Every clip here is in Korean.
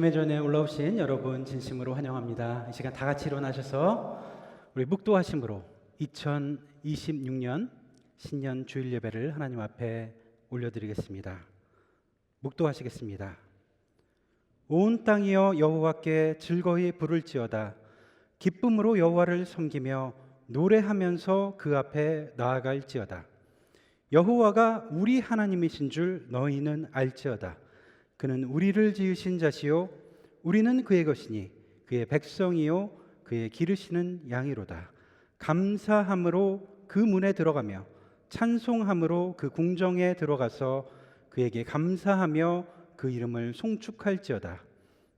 주님의 전에 올라오신 여러분 진심으로 환영합니다. 이 시간 다 같이 일어나셔서 우리 묵도하심으로 2026년 신년 주일 예배를 하나님 앞에 올려드리겠습니다. 묵도하시겠습니다. 온 땅이여 여호와께 즐거이 부를지어다. 기쁨으로 여호와를 섬기며 노래하면서 그 앞에 나아갈지어다. 여호와가 우리 하나님이신 줄 너희는 알지어다. 그는 우리를 지으신 자시요 우리는 그의 것이니 그의 백성이요 그의 기르시는 양이로다. 감사함으로 그 문에 들어가며 찬송함으로 그 궁정에 들어가서 그에게 감사하며 그 이름을 송축할지어다.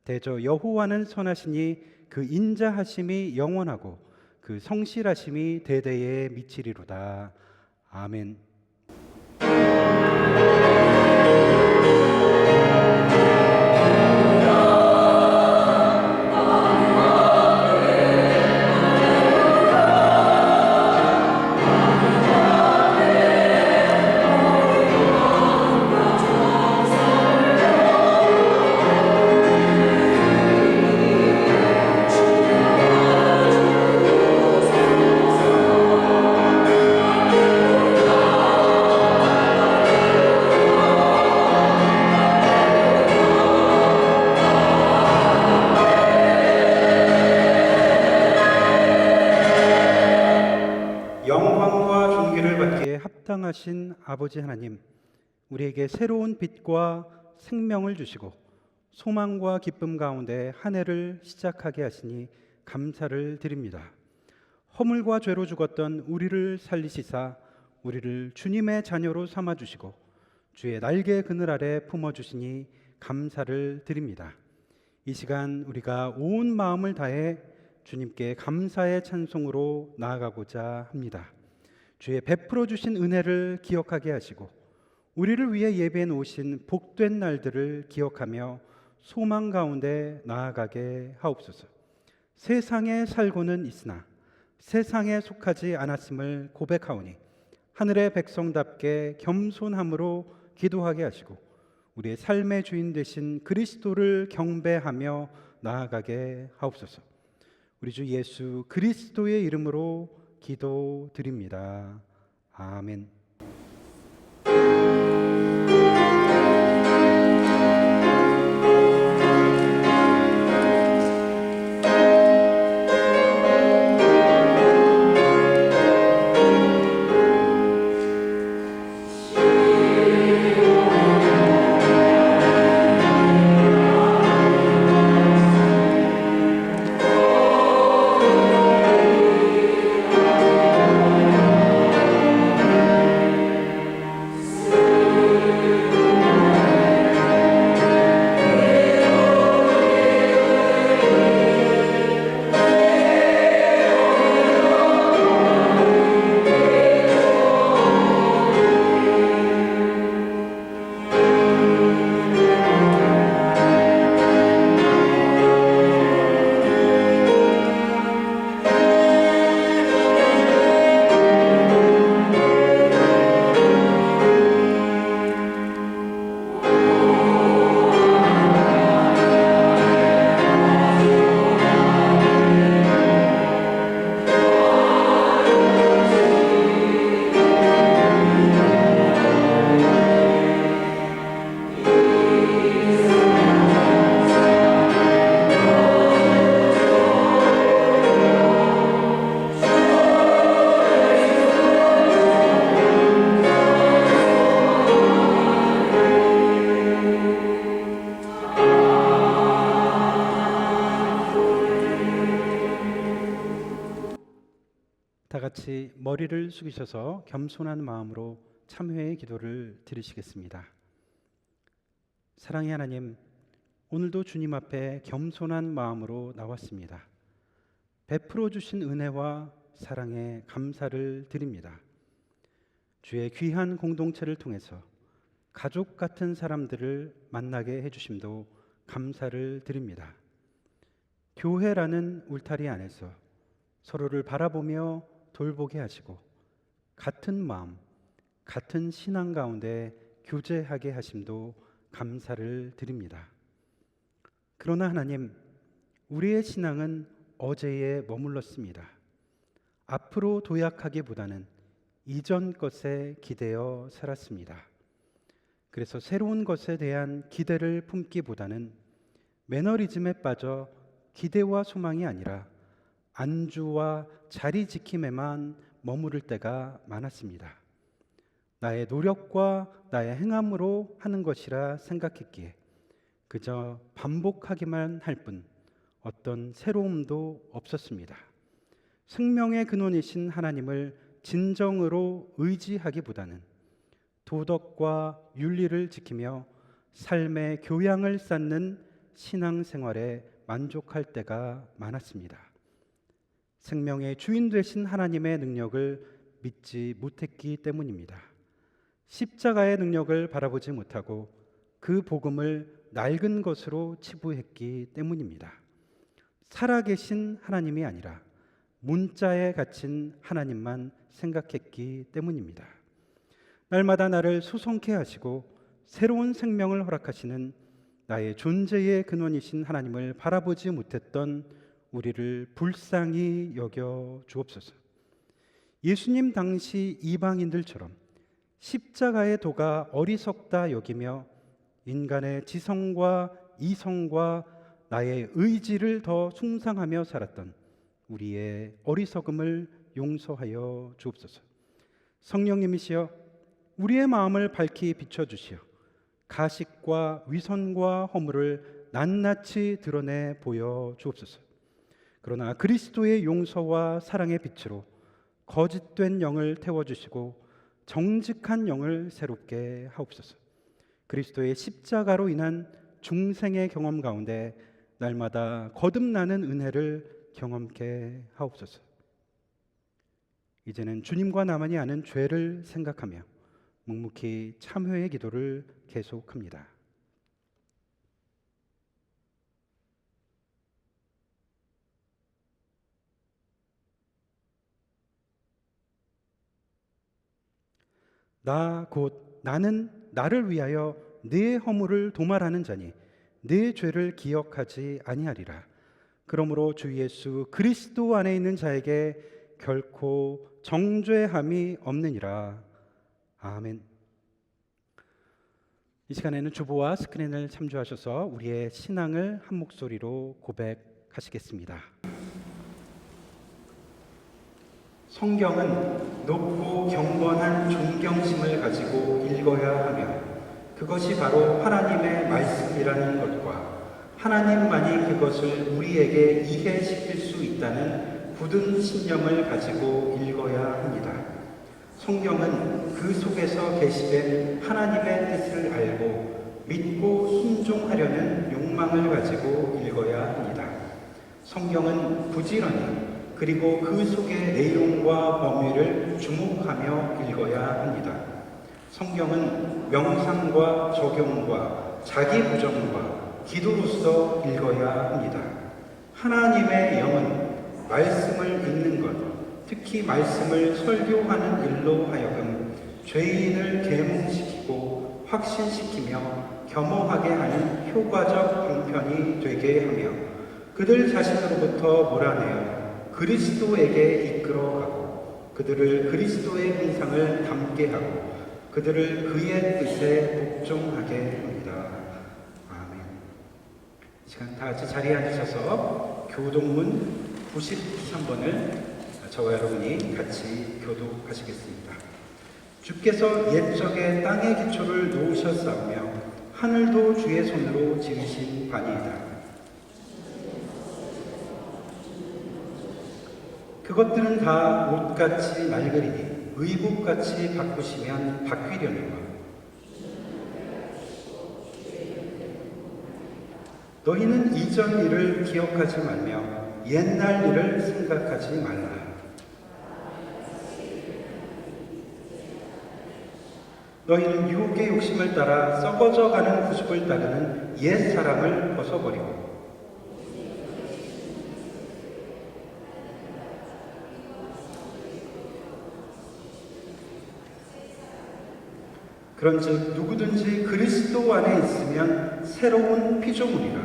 대저 여호와는 선하시니 그 인자하심이 영원하고 그 성실하심이 대대에 미치리로다. 아멘. 합당하신 아버지 하나님, 우리에게 새로운 빛과 생명을 주시고 소망과 기쁨 가운데 한 해를 시작하게 하시니 감사를 드립니다. 허물과 죄로 죽었던 우리를 살리시사 우리를 주님의 자녀로 삼아주시고 주의 날개 그늘 아래 품어주시니 감사를 드립니다. 이 시간 우리가 온 마음을 다해 주님께 감사의 찬송으로 나아가고자 합니다. 주의 베풀어 주신 은혜를 기억하게 하시고 우리를 위해 예배해 놓으신 복된 날들을 기억하며 소망 가운데 나아가게 하옵소서. 세상에 살고는 있으나 세상에 속하지 않았음을 고백하오니 하늘의 백성답게 겸손함으로 기도하게 하시고 우리의 삶의 주인 되신 그리스도를 경배하며 나아가게 하옵소서. 우리 주 예수 그리스도의 이름으로 기도드립니다. 아멘. 다 같이 머리를 숙이셔서 겸손한 마음으로 참회의 기도를 드리시겠습니다. 사랑의 하나님, 오늘도 주님 앞에 겸손한 마음으로 나왔습니다. 베풀어 주신 은혜와 사랑에 감사를 드립니다. 주의 귀한 공동체를 통해서 가족 같은 사람들을 만나게 해주심도 감사를 드립니다. 교회라는 울타리 안에서 서로를 바라보며 돌보게 하시고 같은 마음, 같은 신앙 가운데 교제하게 하심도 감사를 드립니다. 그러나 하나님, 우리의 신앙은 어제에 머물렀습니다. 앞으로 도약하기보다는 이전 것에 기대어 살았습니다. 그래서 새로운 것에 대한 기대를 품기보다는 매너리즘에 빠져 기대와 소망이 아니라 안주와 자리 지킴에만 머무를 때가 많았습니다. 나의 노력과 나의 행함으로 하는 것이라 생각했기에 그저 반복하기만 할 뿐 어떤 새로움도 없었습니다. 생명의 근원이신 하나님을 진정으로 의지하기보다는 도덕과 윤리를 지키며 삶의 교양을 쌓는 신앙생활에 만족할 때가 많았습니다. 생명의 주인 되신 하나님의 능력을 믿지 못했기 때문입니다. 십자가의 능력을 바라보지 못하고 그 복음을 낡은 것으로 치부했기 때문입니다. 살아계신 하나님이 아니라 문자에 갇힌 하나님만 생각했기 때문입니다. 날마다 나를 소송케 하시고 새로운 생명을 허락하시는 나의 존재의 근원이신 하나님을 바라보지 못했던 우리를 불쌍히 여겨 주옵소서. 예수님 당시 이방인들처럼 십자가의 도가 어리석다 여기며 인간의 지성과 이성과 나의 의지를 더 숭상하며 살았던 우리의 어리석음을 용서하여 주옵소서. 성령님이시여, 우리의 마음을 밝히 비춰주시어 가식과 위선과 허물을 낱낱이 드러내 보여 주옵소서. 그러나 그리스도의 용서와 사랑의 빛으로 거짓된 영을 태워주시고 정직한 영을 새롭게 하옵소서. 그리스도의 십자가로 인한 중생의 경험 가운데 날마다 거듭나는 은혜를 경험케 하옵소서. 이제는 주님과 나만이 아는 죄를 생각하며 묵묵히 참회의 기도를 계속합니다. 나 곧 나는 나를 위하여 네 허물을 도말하는 자니 네 죄를 기억하지 아니하리라. 그러므로 주 예수 그리스도 안에 있는 자에게 결코 정죄함이 없느니라. 아멘. 이 시간에는 주보와 스크린을 참조하셔서 우리의 신앙을 한 목소리로 고백하시겠습니다. 성경은 높고 경건한 존경심을 가지고 읽어야 하며 그것이 바로 하나님의 말씀이라는 것과 하나님만이 그것을 우리에게 이해시킬 수 있다는 굳은 신념을 가지고 읽어야 합니다. 성경은 그 속에서 계시된 하나님의 뜻을 알고 믿고 순종하려는 욕망을 가지고 읽어야 합니다. 성경은 부지런히 그리고 그 속의 내용과 범위를 주목하며 읽어야 합니다. 성경은 명상과 적용과 자기 부정과 기도로서 읽어야 합니다. 하나님의 영은 말씀을 읽는 것, 특히 말씀을 설교하는 일로 하여금 죄인을 계몽시키고 확신시키며 겸허하게 하는 효과적 방편이 되게 하며 그들 자신으로부터 몰아내어 그리스도에게 이끌어가고 그들을 그리스도의 형상을 닮게 하고 그들을 그의 뜻에 복종하게 합니다. 아멘. 이 시간 다 같이 자리에 앉으셔서 교동문 93번을 저와 여러분이 같이 교독하시겠습니다. 주께서 옛적에 땅의 기초를 놓으셨사오며 하늘도 주의 손으로 지으신 바니이다. 그것들은 다 옷같이 낡으리니 의복같이 바꾸시면 바뀌려니와 너희는 이전 일을 기억하지 말며 옛날 일을 생각하지 말라. 너희는 유혹의 욕심을 따라 썩어져가는 구습을 따르는 옛 사람을 벗어버리고 그런즉 누구든지 그리스도 안에 있으면 새로운 피조물이라.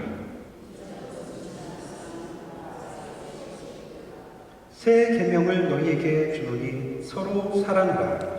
새 계명을 너희에게 주노니 서로 사랑하라.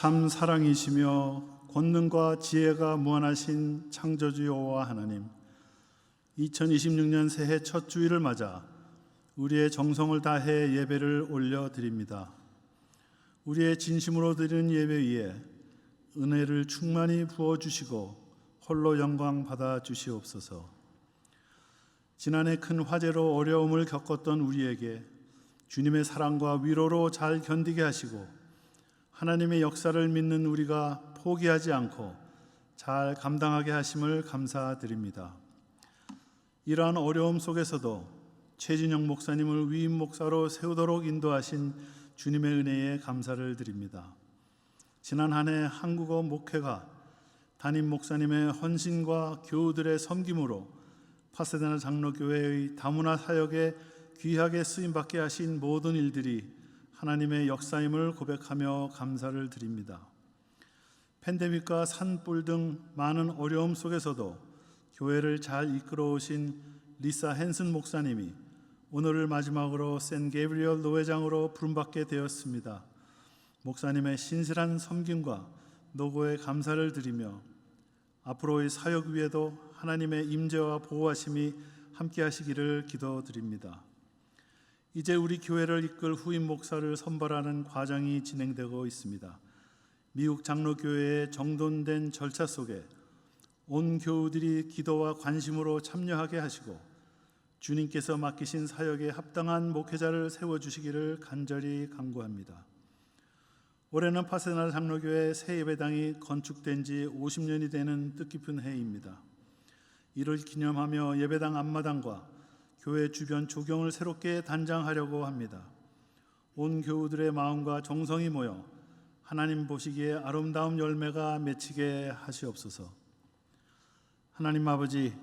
참 사랑이시며 권능과 지혜가 무한하신 창조주 여호와 하나님, 2026년 새해 첫 주일을 맞아 우리의 정성을 다해 예배를 올려드립니다. 우리의 진심으로 드리는 예배 위에 은혜를 충만히 부어주시고 홀로 영광 받아 주시옵소서. 지난해 큰 화재로 어려움을 겪었던 우리에게 주님의 사랑과 위로로 잘 견디게 하시고 하나님의 역사를 믿는 우리가 포기하지 않고 잘 감당하게 하심을 감사드립니다. 이러한 어려움 속에서도 최진영 목사님을 위임 목사로 세우도록 인도하신 주님의 은혜에 감사를 드립니다. 지난 한 해 한국어 목회가 담임 목사님의 헌신과 교우들의 섬김으로 파세다나 장로교회의 다문화 사역에 귀하게 쓰임받게 하신 모든 일들이 하나님의 역사임을 고백하며 감사를 드립니다. 팬데믹과 산불 등 많은 어려움 속에서도 교회를 잘 이끌어 오신 리사 헨슨 목사님이 오늘을 마지막으로 샌 게브리엘 노회장으로 부름받게 되었습니다. 목사님의 신실한 섬김과 노고에 감사를 드리며 앞으로의 사역 위에도 하나님의 임재와 보호하심이 함께 하시기를 기도드립니다. 이제 우리 교회를 이끌 후임 목사를 선발하는 과정이 진행되고 있습니다. 미국 장로교회의 정돈된 절차 속에 온 교우들이 기도와 관심으로 참여하게 하시고 주님께서 맡기신 사역에 합당한 목회자를 세워주시기를 간절히 간구합니다. 올해는 파세다나 장로교회 새 예배당이 건축된 지 50년이 되는 뜻깊은 해입니다. 이를 기념하며 예배당 앞마당과 교회 주변 조경을 새롭게 단장하려고 합니다. 온 교우들의 마음과 정성이 모여 하나님 보시기에 아름다운 열매가 맺히게 하시옵소서. 하나님 아버지,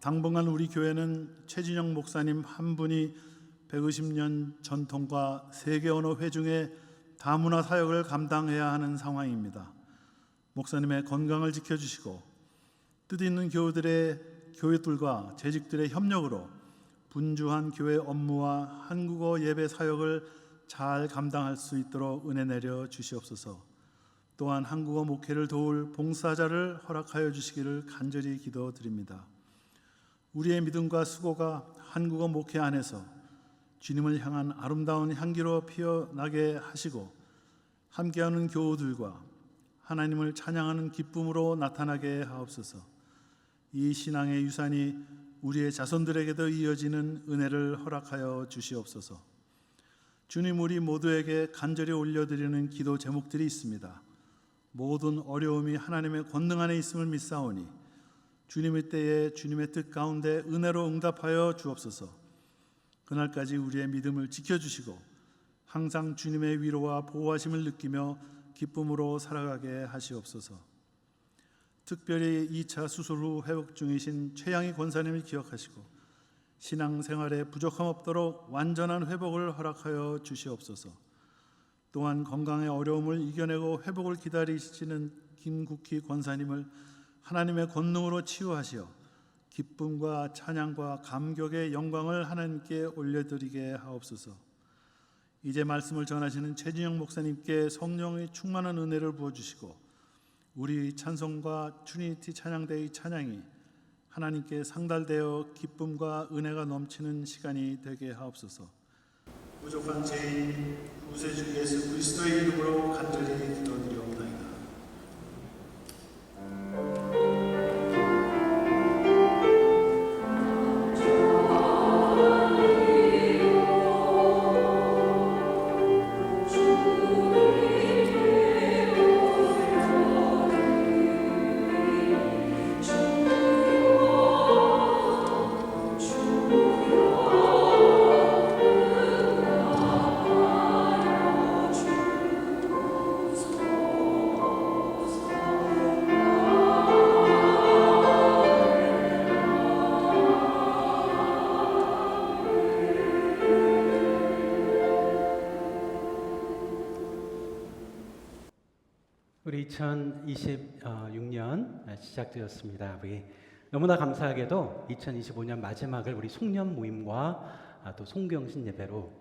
당분간 우리 교회는 최진영 목사님 한 분이 150년 전통과 세계 언어 회중의 다문화 사역을 감당해야 하는 상황입니다. 목사님의 건강을 지켜주시고 뜻있는 교회들과 재직들의 협력으로 분주한 교회 업무와 한국어 예배 사역을 잘 감당할 수 있도록 은혜 내려 주시옵소서. 또한 한국어 목회를 도울 봉사자를 허락하여 주시기를 간절히 기도드립니다. 우리의 믿음과 수고가 한국어 목회 안에서 주님을 향한 아름다운 향기로 피어나게 하시고 함께하는 교우들과 하나님을 찬양하는 기쁨으로 나타나게 하옵소서. 이 신앙의 유산이 우리의 자손들에게도 이어지는 은혜를 허락하여 주시옵소서. 주님, 우리 모두에게 간절히 올려드리는 기도 제목들이 있습니다. 모든 어려움이 하나님의 권능 안에 있음을 믿사오니 주님의 때에 주님의 뜻 가운데 은혜로 응답하여 주옵소서. 그날까지 우리의 믿음을 지켜주시고 항상 주님의 위로와 보호하심을 느끼며 기쁨으로 살아가게 하시옵소서. 특별히 2차 수술 후 회복 중이신 최양희 권사님을 기억하시고 신앙생활에 부족함 없도록 완전한 회복을 허락하여 주시옵소서. 또한 건강의 어려움을 이겨내고 회복을 기다리시는 김국희 권사님을 하나님의 권능으로 치유하시어 기쁨과 찬양과 감격의 영광을 하나님께 올려드리게 하옵소서. 이제 말씀을 전하시는 최진영 목사님께 성령의 충만한 은혜를 부어주시고 우리 찬송과 트리니티 찬양대의 찬양이 하나님께 상달되어 기쁨과 은혜가 넘치는 시간이 되게 하옵소서. 부족한 죄인 구세주 예수 그리스도의 이름으로 간절히 기도드리옵나이다. 우리 2026년 시작되었습니다. 우리 너무나 감사하게도 2025년 마지막을 우리 송년 모임과 또 송경신 예배로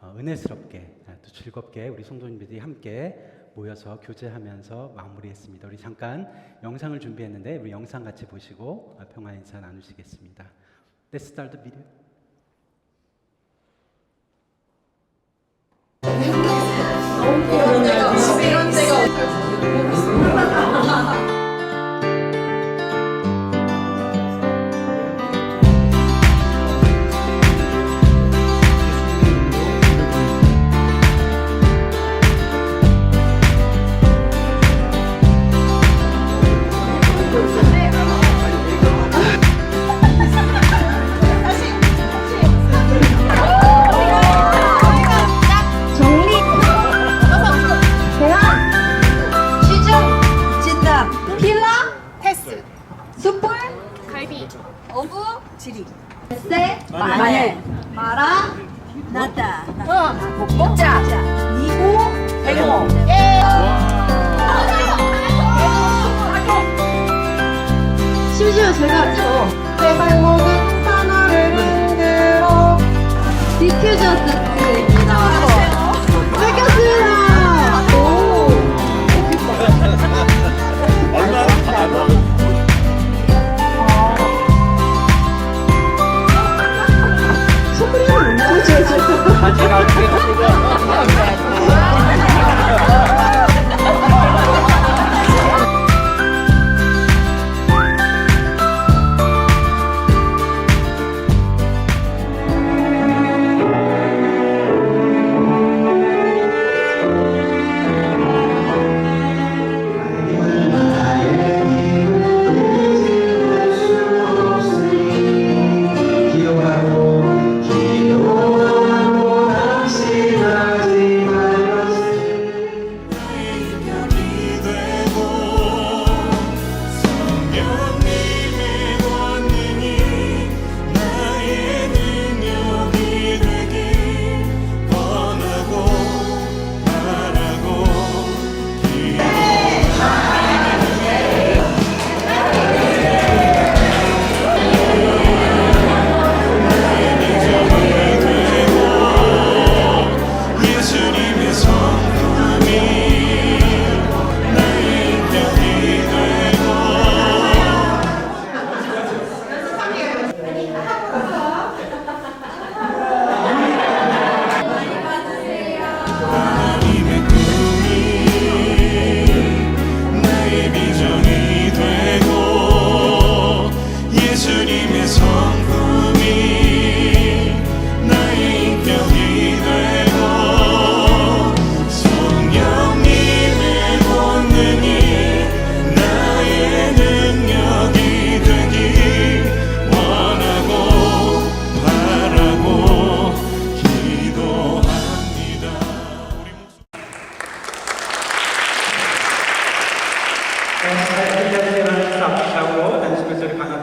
은혜스럽게 또 즐겁게 우리 성도님들이 함께 모여서 교제하면서 마무리했습니다. 우리 잠깐 영상을 준비했는데 우리 영상 같이 보시고 평화 인사 나누시겠습니다. Let's start the video. 마늘 마라 나다 먹자 이고 대고 심지어 제가 제발 먹은 하나를 흔들어 디퓨저 세트입니다. 뺏겼습니다.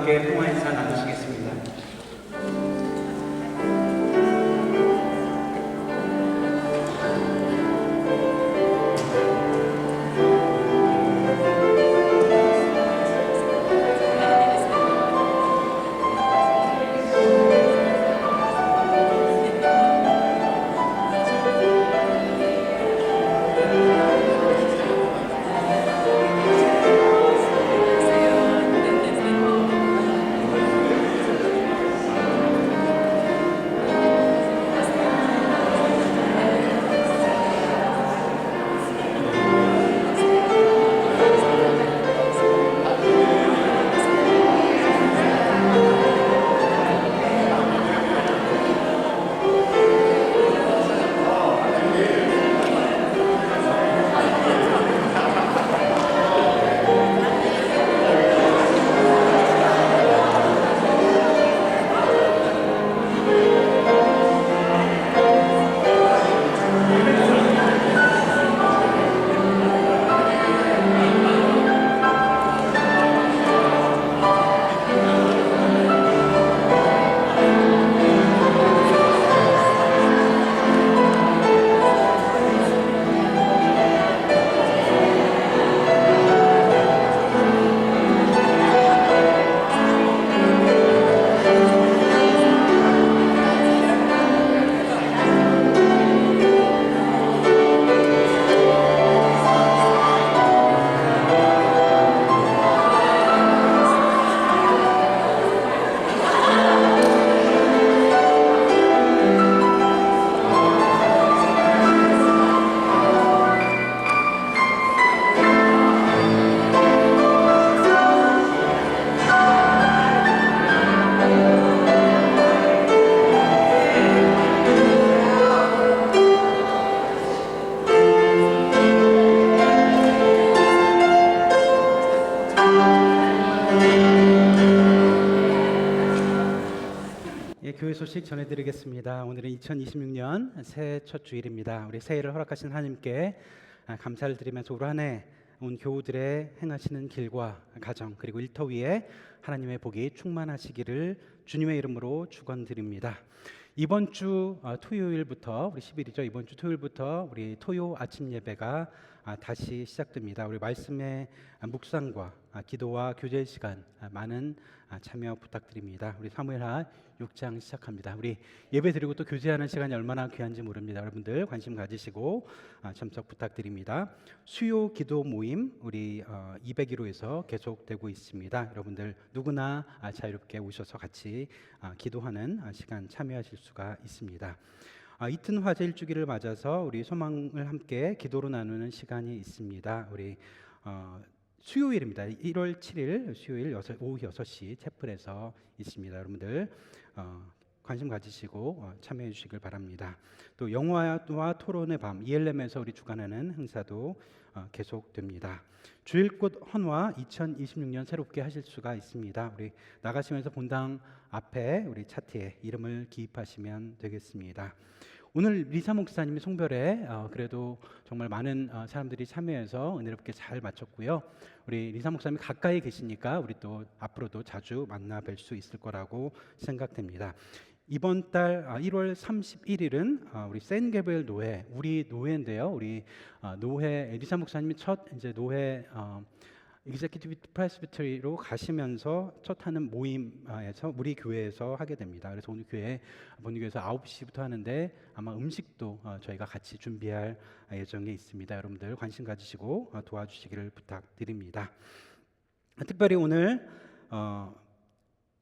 함께 통화 인사 나누시겠습니다. 교회 소식 전해드리겠습니다. 오늘은 2026년 새해 첫 주일입니다. 우리 새해를 허락하신 하나님께 감사를 드리면서 올 한 해 온 교우들의 행하시는 길과 가정 그리고 일터 위에 하나님의 복이 충만하시기를 주님의 이름으로 축원드립니다. 이번 주 토요일부터 우리 10일이죠. 이번 주 토요일부터 우리 토요 아침 예배가 다시 시작됩니다. 우리 말씀의 묵상과 기도와 교제 시간 많은 참여 부탁드립니다. 우리 사무엘하 6장 시작합니다. 우리 예배 드리고 또 교제하는 시간이 얼마나 귀한지 모릅니다. 여러분들 관심 가지시고 참석 부탁드립니다. 수요 기도 모임 우리 201호에서 계속되고 있습니다. 여러분들 누구나 자유롭게 오셔서 같이 기도하는 시간 참여하실 수가 있습니다. 이튼 화제 일주기를 맞아서 우리 소망을 함께 기도로 나누는 시간이 있습니다. 우리 수요일입니다. 1월 7일 수요일 오후 6시 채플에서 있습니다. 여러분들 관심 가지시고 참여해 주시길 바랍니다. 또 영화와 토론의 밤 ELM에서 우리 주관하는 행사도 계속됩니다. 주일꽃 헌화 2026년 새롭게 하실 수가 있습니다. 우리 나가시면서 본당 앞에 우리 차트에 이름을 기입하시면 되겠습니다. 오늘 리사 목사님이 송별에 그래도 정말 많은 사람들이 참여해서 은혜롭게 잘 마쳤고요. 우리 리사 목사님이 가까이 계시니까 우리 또 앞으로도 자주 만나 뵐 수 있을 거라고 생각됩니다. 이번 달 1월 31일은 우리 세인 게브리엘 노회 우리 노회인데요. 우리 노회 리사 목사님이 첫 이제 노회 executive presbytery로 가시면서 첫 하는 모임에서 우리 교회에서 하게 됩니다. 그래서 오늘 본교회에서 9시부터 하는데 아마 음식도 저희가 같이 준비할 예정에 있습니다. 여러분들 관심 가지시고 도와주시기를 부탁드립니다. 특별히 오늘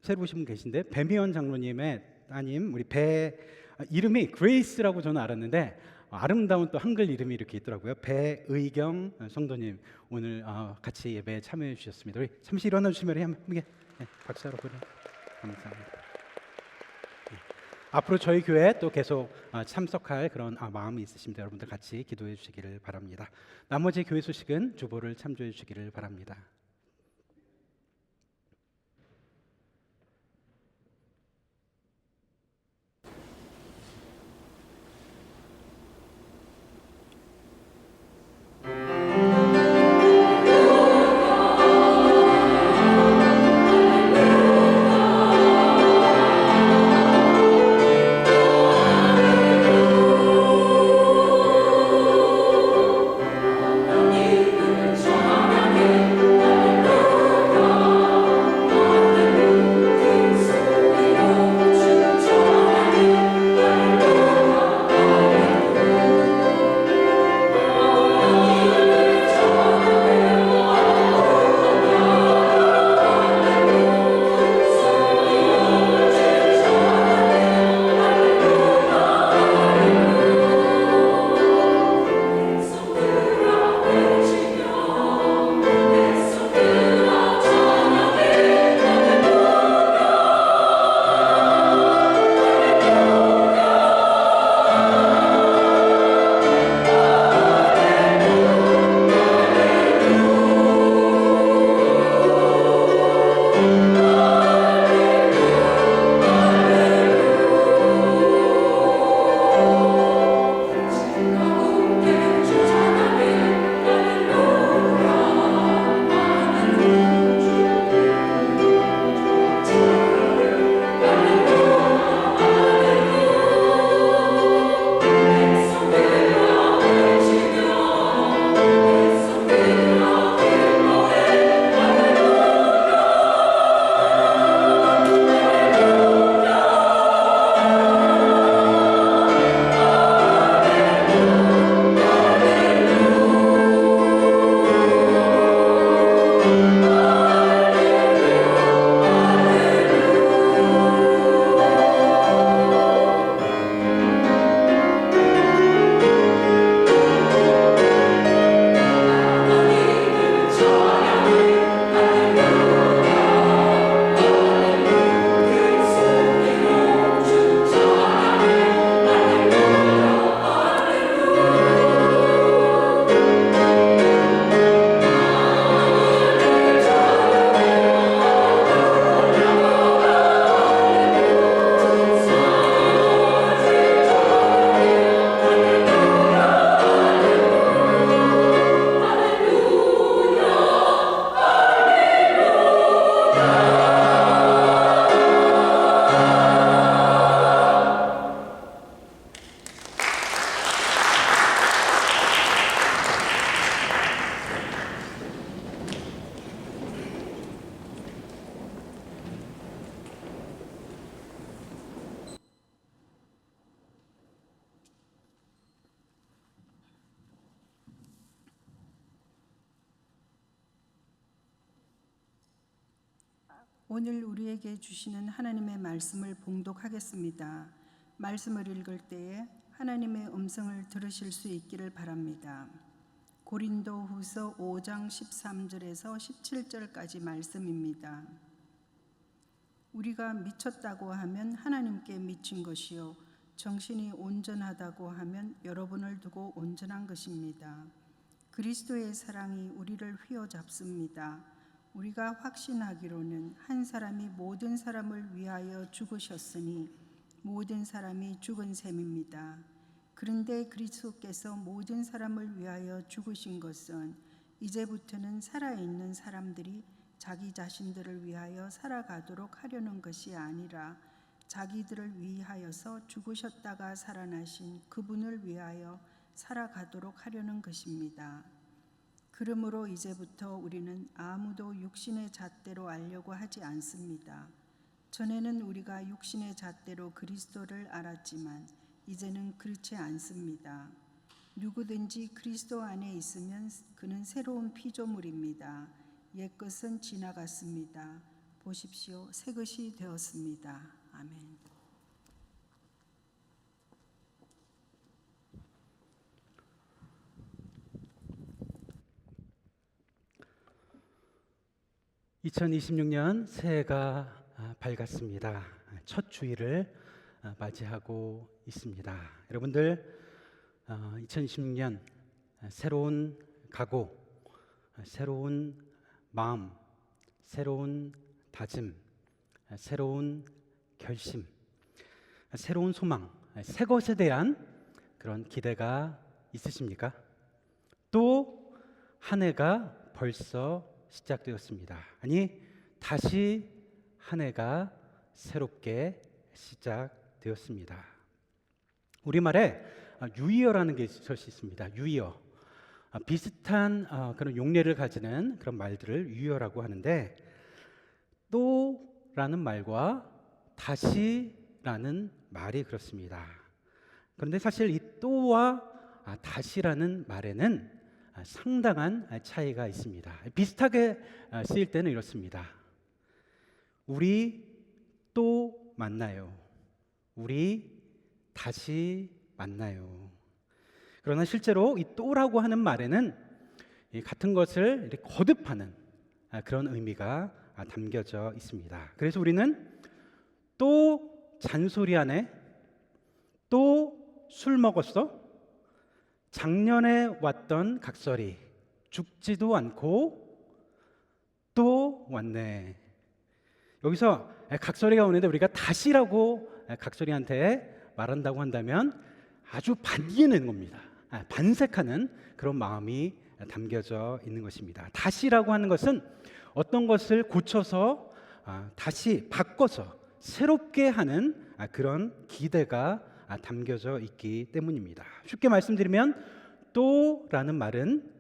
새로 오신 분 계신데 배미연 장로님의 따님 우리 배 이름이 그레이스라고 저는 알았는데 아름다운 또 한글 이름이 이렇게 있더라고요. 배의경 성도님 오늘 같이 예배에 참여해 주셨습니다. 우리 잠시 일어나 주시면 함께 박수 한번 보내 감사합니다. 앞으로 저희 교회 또 계속 참석할 그런 마음이 있으십니다. 여러분들 같이 기도해 주시기를 바랍니다. 나머지 교회 소식은 주보를 참조해 주시기를 바랍니다. 오늘 우리에게 주시는 하나님의 말씀을 봉독하겠습니다. 말씀을 읽을 때에 하나님의 음성을 들으실 수 있기를 바랍니다. 고린도후서 5장 13절에서 17절까지 말씀입니다. 우리가 미쳤다고 하면 하나님께 미친 것이요 정신이 온전하다고 하면 여러분을 두고 온전한 것입니다. 그리스도의 사랑이 우리를 휘어잡습니다. 우리가 확신하기로는 한 사람이 모든 사람을 위하여 죽으셨으니 모든 사람이 죽은 셈입니다. 그런데 그리스도께서 모든 사람을 위하여 죽으신 것은 이제부터는 살아있는 사람들이 자기 자신들을 위하여 살아가도록 하려는 것이 아니라 자기들을 위하여서 죽으셨다가 살아나신 그분을 위하여 살아가도록 하려는 것입니다. 그러므로 이제부터 우리는 아무도 육신의 잣대로 알려고 하지 않습니다. 전에는 우리가 육신의 잣대로 그리스도를 알았지만 이제는 그렇지 않습니다. 누구든지 그리스도 안에 있으면 그는 새로운 피조물입니다. 옛것은 지나갔습니다. 보십시오, 새 것이 되었습니다. 아멘. (2026년) 새해가 밝았습니다. 첫 주일을 맞이하고 있습니다. 여러분들 2026년 새로운 각오, 새로운 마음, 새로운 다짐, 새로운 결심, 새로운 소망, 새 것에 대한 그런 기대가 있으십니까? 또 한 해가 벌써 시작되었습니다. 아니, 다시 한 해가 새롭게 시작되었습니다. 우리말에 뉴이어라는 게 있을 수 있습니다. 뉴이어. 비슷한 그런 용례를 가지는 그런 말들을 뉴이어라고 하는데, 또라는 말과 다시라는 말이 그렇습니다. 그런데 사실 이 또와 다시라는 말에는 상당한 차이가 있습니다. 비슷하게 쓰일 때는 이렇습니다. 우리 또 만나요. 우리 다시 만나요. 그러나 실제로 이 또라고 하는 말에는 같은 것을 이렇게 거듭하는 그런 의미가 담겨져 있습니다. 그래서 우리는 또 잔소리하네, 또 술 먹었어, 작년에 왔던 각설이 죽지도 않고 또 왔네. 여기서 각설이가 오는데 우리가 다시라고 각설이한테 말한다고 한다면 아주 반기는 겁니다. 반색하는 그런 마음이 담겨져 있는 것입니다. 다시라고 하는 것은 어떤 것을 고쳐서 다시 바꿔서 새롭게 하는 그런 기대가 담겨져 있기 때문입니다. 쉽게 말씀드리면 또라는 말은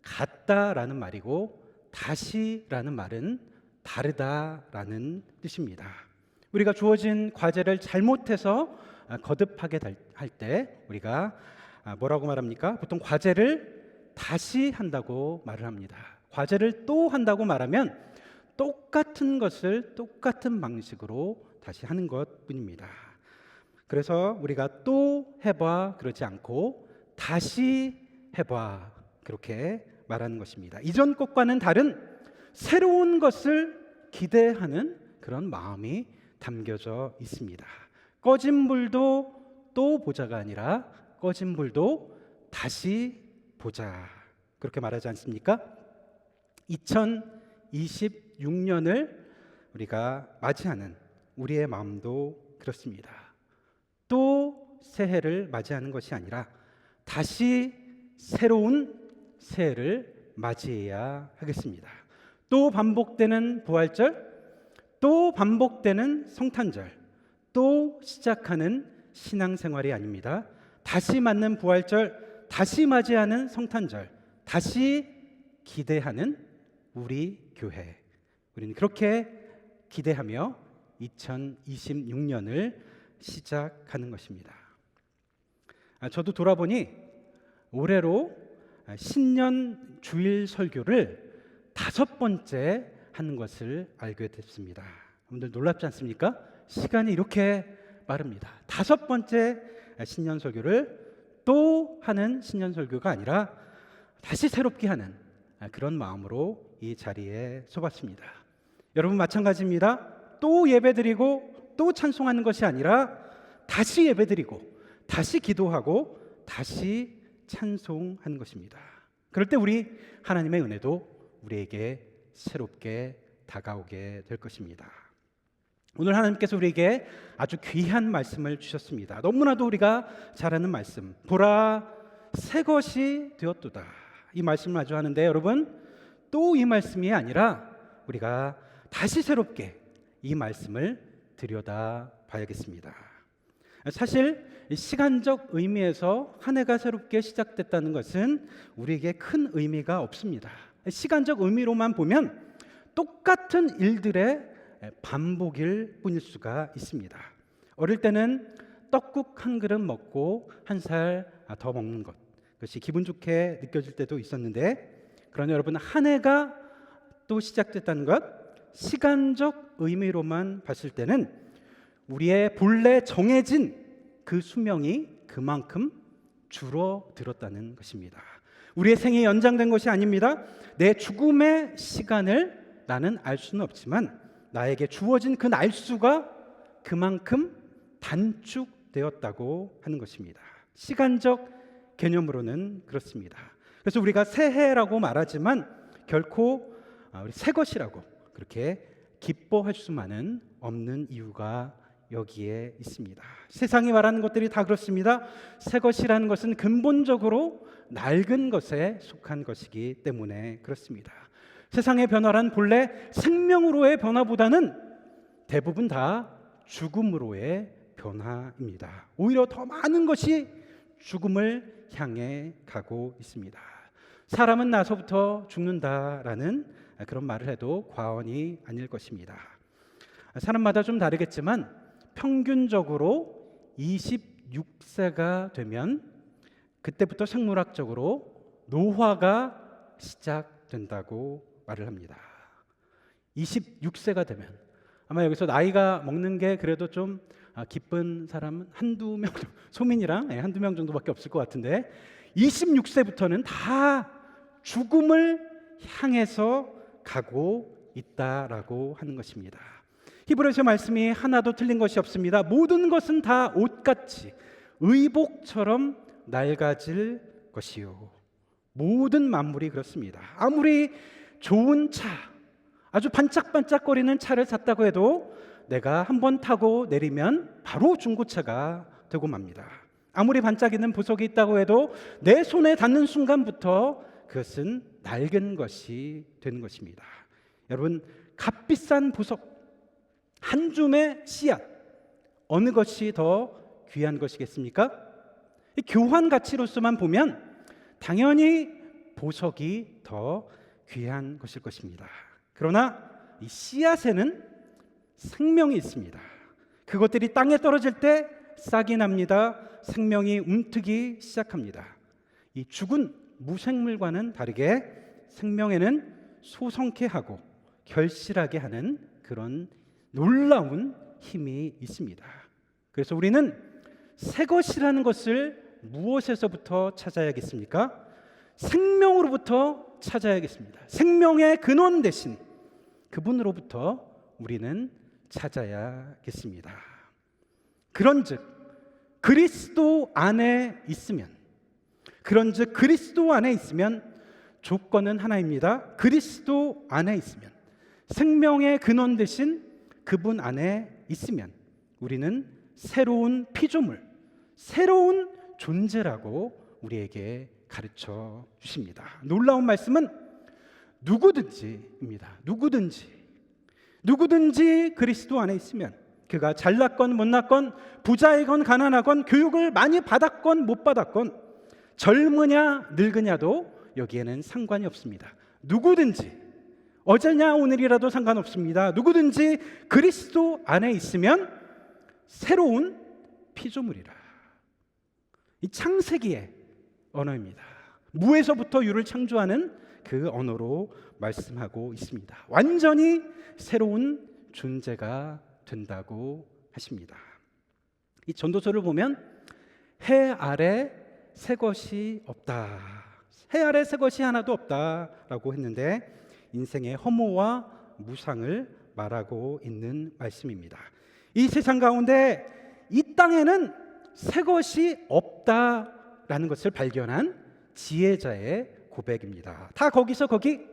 같다라는 말이고 다시라는 말은 다르다라는 뜻입니다. 우리가 주어진 과제를 잘못해서 거듭하게 할 때 우리가 뭐라고 말합니까? 보통 과제를 다시 한다고 말을 합니다. 과제를 또 한다고 말하면 똑같은 것을 똑같은 방식으로 다시 하는 것뿐입니다. 그래서 우리가 또 해봐 그러지 않고 다시 해봐 그렇게 말하는 것입니다. 이전 것과는 다른 새로운 것을 기대하는 그런 마음이 담겨져 있습니다. 꺼진 불도 또 보자가 아니라 꺼진 불도 다시 보자 그렇게 말하지 않습니까? 2026년을 우리가 맞이하는 우리의 마음도 그렇습니다. 또 새해를 맞이하는 것이 아니라 다시 새로운 새해를 맞이해야 하겠습니다. 또 반복되는 부활절, 또 반복되는 성탄절, 또 시작하는 신앙생활이 아닙니다. 다시 맞는 부활절, 다시 맞이하는 성탄절, 다시 기대하는 우리 교회. 우리는 그렇게 기대하며 2026년을 시작하는 것입니다. 저도 돌아보니 올해로 신년 주일 설교를 5번째 하는 것을 알게 됐습니다. 여러분들 놀랍지 않습니까? 시간이 이렇게 빠릅니다. 5번째 신년설교를 또 하는 신년설교가 아니라 다시 새롭게 하는 그런 마음으로 이 자리에 서봤습니다. 여러분 마찬가지입니다. 또 예배드리고 또 찬송하는 것이 아니라 다시 예배드리고 다시 기도하고 다시 찬송하는 것입니다. 그럴 때 우리 하나님의 은혜도 우리에게 새롭게 다가오게 될 것입니다. 오늘 하나님께서 우리에게 아주 귀한 말씀을 주셨습니다. 너무나도 우리가 잘 아는 말씀, 보라 새 것이 되었도다. 이 말씀을 마주 하는데 여러분, 또 이 말씀이 아니라 우리가 다시 새롭게 이 말씀을 들여다 봐야겠습니다. 사실 시간적 의미에서 한 해가 새롭게 시작됐다는 것은 우리에게 큰 의미가 없습니다. 시간적 의미로만 보면 똑같은 일들의 반복일 뿐일 수가 있습니다. 어릴 때는 떡국 한 그릇 먹고 한 살 더 먹는 것, 그것이 기분 좋게 느껴질 때도 있었는데, 그러나 여러분, 한 해가 또 시작됐다는 것, 시간적 의미로만 봤을 때는 우리의 본래 정해진 그 수명이 그만큼 줄어들었다는 것입니다. 우리의 생이 연장된 것이 아닙니다. 내 죽음의 시간을 나는 알 수는 없지만 나에게 주어진 그 날수가 그만큼 단축되었다고 하는 것입니다. 시간적 개념으로는 그렇습니다. 그래서 우리가 새해라고 말하지만 결코 우리 새 것이라고 그렇게 기뻐할 수만은 없는 이유가 여기에 있습니다. 세상이 말하는 것들이 다 그렇습니다. 새 것이라는 것은 근본적으로 낡은 것에 속한 것이기 때문에 그렇습니다. 세상의 변화란 본래 생명으로의 변화보다는 대부분 다 죽음으로의 변화입니다. 오히려 더 많은 것이 죽음을 향해 가고 있습니다. 사람은 나서부터 죽는다라는 그런 말을 해도 과언이 아닐 것입니다. 사람마다 좀 다르겠지만 평균적으로 26세가 되면 그때부터 생물학적으로 노화가 시작된다고 말을 합니다. 26세가 되면 아마 여기서 나이가 먹는 게 그래도 좀 기쁜 사람은 한두 명, 소민이랑 한두 명 정도밖에 없을 것 같은데 26세부터는 다 죽음을 향해서 가고 있다라고 하는 것입니다. 히브리서 말씀이 하나도 틀린 것이 없습니다. 모든 것은 다 옷같이 의복처럼 낡아질 것이요. 모든 만물이 그렇습니다. 아무리 좋은 차, 아주 반짝반짝거리는 차를 샀다고 해도 내가 한번 타고 내리면 바로 중고차가 되고 맙니다. 아무리 반짝이는 보석이 있다고 해도 내 손에 닿는 순간부터 그것은 낡은 것이 되는 것입니다. 여러분, 값비싼 보석 한 줌의 씨앗, 어느 것이 더 귀한 것이겠습니까? 교환 가치로서만 보면 당연히 보석이 더 귀한 것일 것입니다. 그러나 이 씨앗에는 생명이 있습니다. 그것들이 땅에 떨어질 때 싹이 납니다. 생명이 움트기 시작합니다. 이 죽은 무생물과는 다르게 생명에는 소성케 하고 결실하게 하는 그런 놀라운 힘이 있습니다. 그래서 우리는 새 것이라는 것을 무엇에서부터 찾아야겠습니까? 생명으로부터 찾아야겠습니다. 생명의 근원 되신 그분으로부터 우리는 찾아야겠습니다. 그런즉 그리스도 안에 있으면, 그런즉 그리스도 안에 있으면 조건은 하나입니다. 그리스도 안에 있으면, 생명의 근원 되신 그분 안에 있으면 우리는 새로운 피조물, 새로운 존재라고 우리에게 가르쳐 주십니다. 놀라운 말씀은 누구든지입니다. 누구든지 그리스도 안에 있으면, 그가 잘났건 못났건 부자이건 가난하건 교육을 많이 받았건 못 받았건 젊으냐 늙으냐도 여기에는 상관이 없습니다. 누구든지, 어제냐 오늘이라도 상관없습니다. 누구든지 그리스도 안에 있으면 새로운 피조물이라. 이 창세기의 언어입니다. 무에서부터 유를 창조하는 그 언어로 말씀하고 있습니다. 완전히 새로운 존재가 된다고 하십니다. 이 전도서를 보면 해 아래 새 것이 없다, 해 아래 새 것이 하나도 없다라고 했는데 인생의 허무와 무상을 말하고 있는 말씀입니다. 이 세상 가운데 이 땅에는 새 것이 없다라는 것을 발견한 지혜자의 고백입니다. 다 거기서 거기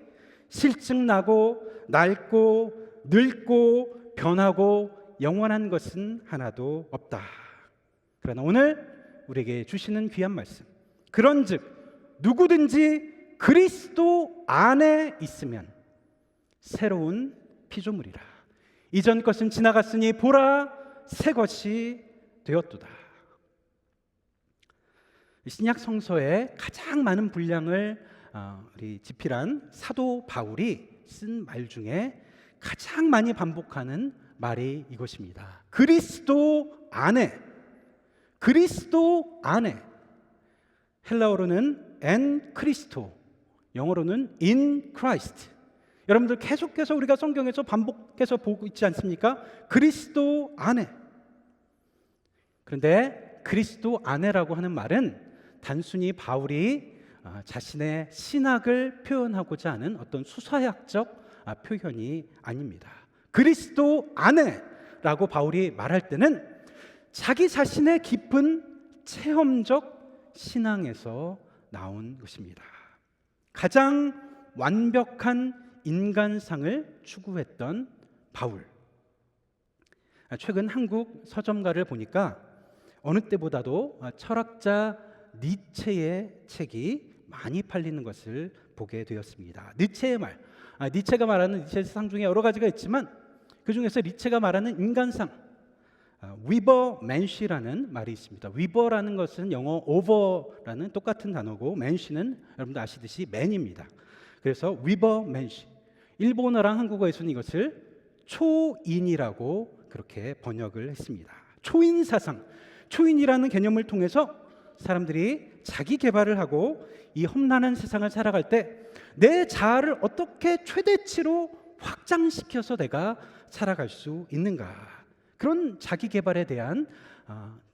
실증나고 낡고 늙고 변하고 영원한 것은 하나도 없다. 그러나 오늘 우리에게 주시는 귀한 말씀, 그런즉 누구든지 그리스도 안에 있으면 새로운 피조물이라, 이전 것은 지나갔으니 보라 새 것이 되었도다. 신약 성서에 가장 많은 분량을 우리 집필한 사도 바울이 쓴 말 중에 가장 많이 반복하는 말이 이것입니다. 그리스도 안에, 그리스도 안에. 헬라어로는 en Christo, 영어로는 in Christ. 여러분들 계속해서 우리가 성경에서 반복해서 보고 있지 않습니까? 그리스도 안에. 그런데 그리스도 안에라고 하는 말은 단순히 바울이 자신의 신학을 표현하고자 하는 어떤 수사학적 표현이 아닙니다. 그리스도 안에라고 바울이 말할 때는 자기 자신의 깊은 체험적 신앙에서 나온 것입니다. 가장 완벽한 인간상을 추구했던 바울. 최근 한국 서점가를 보니까 어느 때보다도 철학자 니체의 책이 많이 팔리는 것을 보게 되었습니다. 니체의 말, 니체가 말하는 니체의 상 중에 여러 가지가 있지만 그 중에서 니체가 말하는 인간상, 위버 맨시라는 말이 있습니다. 위버라는 것은 영어 오버라는 똑같은 단어고 맨시는 여러분들 아시듯이 맨입니다. 그래서 위버 맨시, 일본어랑 한국어에서는 이것을 초인이라고 그렇게 번역을 했습니다. 초인 사상, 초인이라는 개념을 통해서 사람들이 자기 개발을 하고 이 험난한 세상을 살아갈 때 내 자아를 어떻게 최대치로 확장시켜서 내가 살아갈 수 있는가, 그런 자기 개발에 대한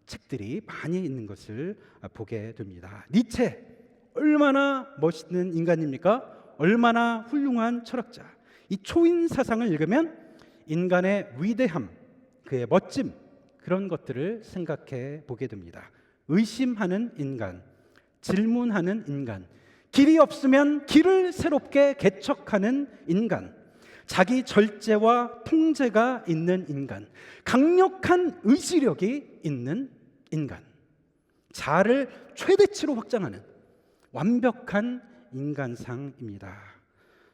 책들이 많이 있는 것을 보게 됩니다. 니체, 얼마나 멋있는 인간입니까? 얼마나 훌륭한 철학자. 이 초인 사상을 읽으면 인간의 위대함, 그의 멋짐, 그런 것들을 생각해 보게 됩니다. 의심하는 인간, 질문하는 인간, 길이 없으면 길을 새롭게 개척하는 인간, 자기 절제와 통제가 있는 인간, 강력한 의지력이 있는 인간, 자아를 최대치로 확장하는 완벽한 인간상입니다.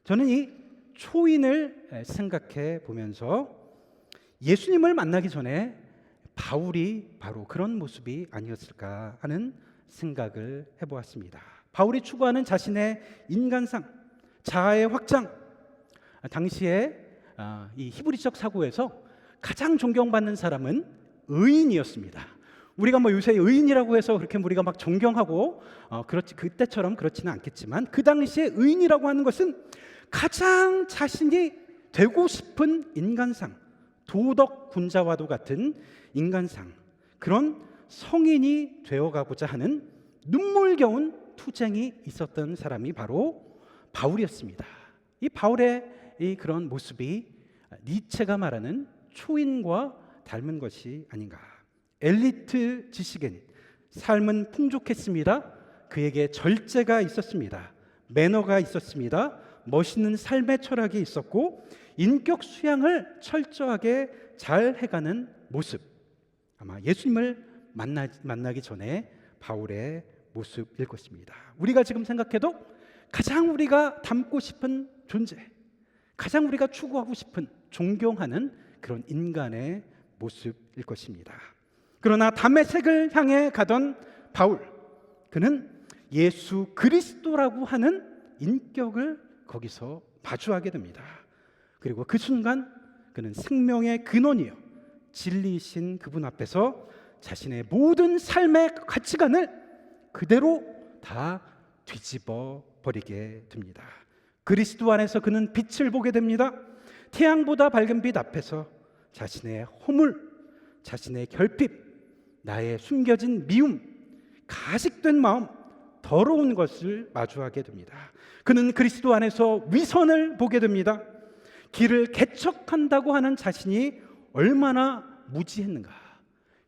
저는 이 초인을 생각해 보면서 예수님을 만나기 전에 바울이 바로 그런 모습이 아니었을까 하는 생각을 해보았습니다. 바울이 추구하는 자신의 인간상, 자아의 확장, 당시에 이 히브리적 사고에서 가장 존경받는 사람은 의인이었습니다. 우리가 뭐 요새 의인이라고 해서 그렇게 우리가 막 존경하고 그때처럼 그렇지는 않겠지만 그 당시에 의인이라고 하는 것은 가장 자신이 되고 싶은 인간상, 도덕 군자와도 같은 인간상, 그런 성인이 되어가고자 하는 눈물겨운 투쟁이 있었던 사람이 바로 바울이었습니다. 이 바울의 이 그런 모습이 니체가 말하는 초인과 닮은 것이 아닌가. 엘리트 지식인, 삶은 풍족했습니다. 그에게 절제가 있었습니다. 매너가 있었습니다. 멋있는 삶의 철학이 있었고 인격 수양을 철저하게 잘 해가는 모습, 아마 예수님을 만나기 전에 바울의 모습일 것입니다. 우리가 지금 생각해도 가장 우리가 닮고 싶은 존재, 가장 우리가 추구하고 싶은, 존경하는 그런 인간의 모습일 것입니다. 그러나 다메섹을 향해 가던 바울, 그는 예수 그리스도라고 하는 인격을 거기서 마주하게 됩니다. 그리고 그 순간 그는 생명의 근원이요 진리이신 그분 앞에서 자신의 모든 삶의 가치관을 그대로 다 뒤집어 버리게 됩니다. 그리스도 안에서 그는 빛을 보게 됩니다. 태양보다 밝은 빛 앞에서 자신의 허물, 자신의 결핍, 나의 숨겨진 미움, 가식된 마음, 더러운 것을 마주하게 됩니다. 그는 그리스도 안에서 위선을 보게 됩니다. 길을 개척한다고 하는 자신이 얼마나 무지했는가.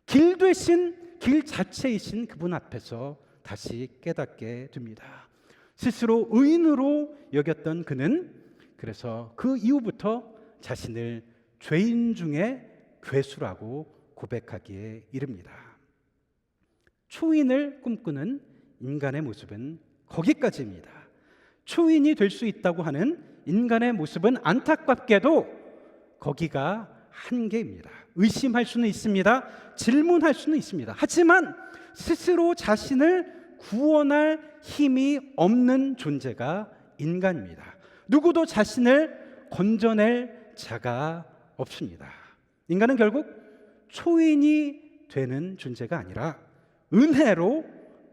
길 되신, 길 자체이신 그분 앞에서 다시 깨닫게 됩니다. 스스로 의인으로 여겼던 그는 그래서 그 이후부터 자신을 죄인 중에 괴수라고 고백하기에 이릅니다. 초인을 꿈꾸는 인간의 모습은 거기까지입니다. 초인이 될 수 있다고 하는 인간의 모습은 안타깝게도 거기가 한계입니다. 의심할 수는 있습니다. 질문할 수는 있습니다. 하지만 스스로 자신을 구원할 힘이 없는 존재가 인간입니다. 누구도 자신을 건져낼 자가 없습니다. 인간은 결국 초인이 되는 존재가 아니라 은혜로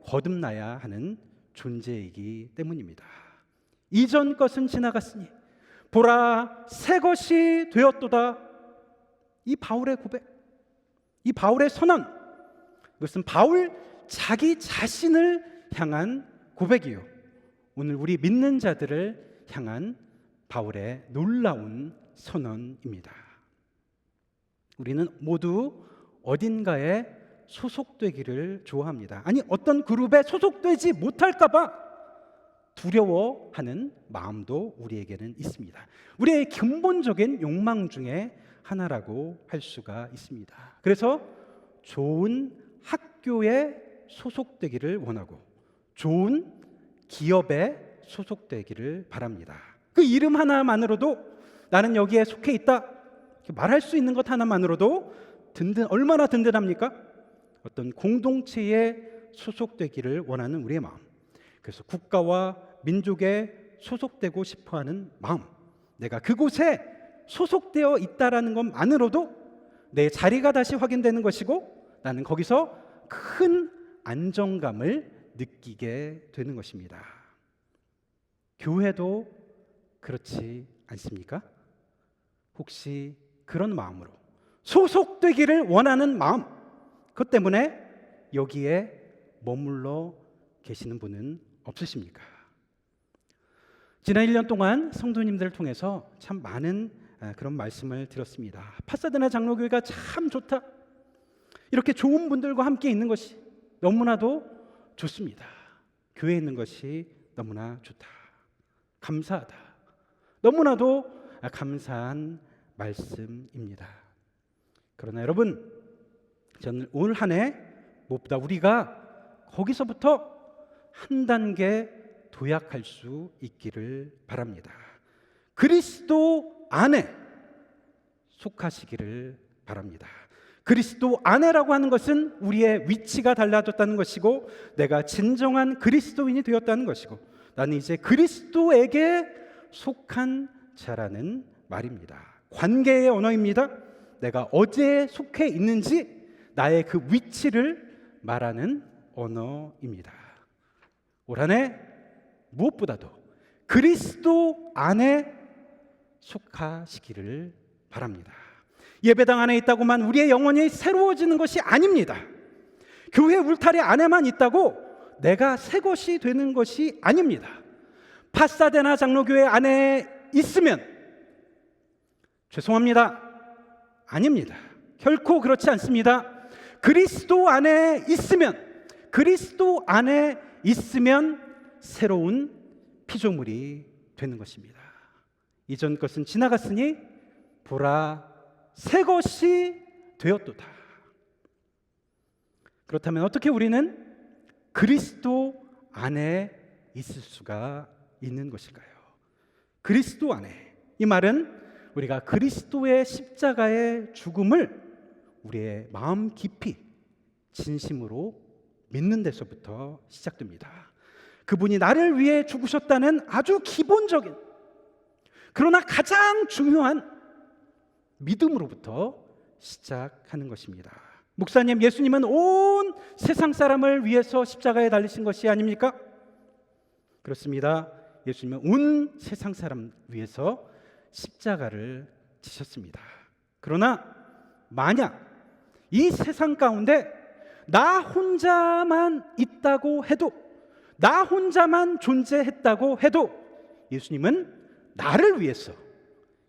거듭나야 하는 존재이기 때문입니다. 이전 것은 지나갔으니 보라 새 것이 되었도다. 이 바울의 고백, 이 바울의 선언, 이것은 바울 자기 자신을 향한 고백이요, 오늘 우리 믿는 자들을 향한 바울의 놀라운 선언입니다. 우리는 모두 어딘가에 소속되기를 좋아합니다. 아니, 어떤 그룹에 소속되지 못할까 봐 두려워하는 마음도 우리에게는 있습니다. 우리의 근본적인 욕망 중에 하나라고 할 수가 있습니다. 그래서 좋은 학교에 소속되기를 원하고 좋은 기업에 소속되기를 바랍니다. 그 이름 하나만으로도 나는 여기에 속해 있다 말할 수 있는 것 하나만으로도 얼마나 든든합니까? 어떤 공동체에 소속되기를 원하는 우리의 마음, 그래서 국가와 민족에 소속되고 싶어하는 마음, 내가 그곳에 소속되어 있다라는 것만으로도 내 자리가 다시 확인되는 것이고 나는 거기서 큰 안정감을 느끼게 되는 것입니다. 교회도 그렇지 않습니까? 혹시 그런 마음으로 소속되기를 원하는 마음, 그것 때문에 여기에 머물러 계시는 분은 없으십니까? 지난 1년 동안 성도님들을 통해서 참 많은 그런 말씀을 들었습니다. 파사데나 장로교회가 참 좋다. 이렇게 좋은 분들과 함께 있는 것이 너무나도 좋습니다. 교회에 있는 것이 너무나 좋다. 감사하다. 너무나도 감사한 말씀입니다. 그러나 여러분, 저는 올 한 해 무엇보다 우리가 거기서부터 한 단계 도약할 수 있기를 바랍니다. 그리스도 안에 속하시기를 바랍니다. 그리스도 안에라고 하는 것은 우리의 위치가 달라졌다는 것이고 내가 진정한 그리스도인이 되었다는 것이고 나는 이제 그리스도에게 속한 자라는 말입니다. 관계의 언어입니다. 내가 어디에 속해 있는지 나의 그 위치를 말하는 언어입니다. 올 한 해 무엇보다도 그리스도 안에 속하시기를 바랍니다. 예배당 안에 있다고만 우리의 영혼이 새로워지는 것이 아닙니다. 교회 울타리 안에만 있다고 내가 새 것이 되는 것이 아닙니다. 파사데나 장로교회 안에 있으면 죄송합니다. 아닙니다. 결코 그렇지 않습니다. 그리스도 안에 있으면 새로운 피조물이 되는 것입니다. 이전 것은 지나갔으니 보라 새 것이 되었도다. 그렇다면 어떻게 우리는 그리스도 안에 있을 수가 있는 것일까요? 그리스도 안에, 이 말은 우리가 그리스도의 십자가의 죽음을 우리의 마음 깊이 진심으로 믿는 데서부터 시작됩니다. 그분이 나를 위해 죽으셨다는 아주 기본적인 그러나 가장 중요한 믿음으로부터 시작하는 것입니다. 목사님, 예수님은 온 세상 사람을 위해서 십자가에 달리신 것이 아닙니까? 그렇습니다. 예수님은 온 세상 사람 위해서 십자가를 지셨습니다. 그러나 만약 이 세상 가운데 나 혼자만 있다고 해도, 나 혼자만 존재했다고 해도 예수님은 나를 위해서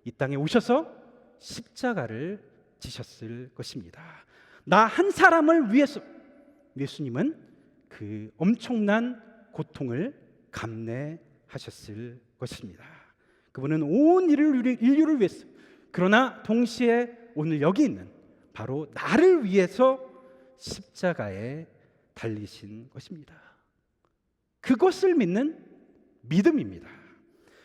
이 땅에 오셔서 십자가를 지셨을 것입니다. 나 한 사람을 위해서 예수님은 그 엄청난 고통을 감내하셨을 것입니다. 그분은 온 인류를 위해서, 그러나 동시에 오늘 여기 있는 바로 나를 위해서 십자가에 달리신 것입니다. 그것을 믿는 믿음입니다.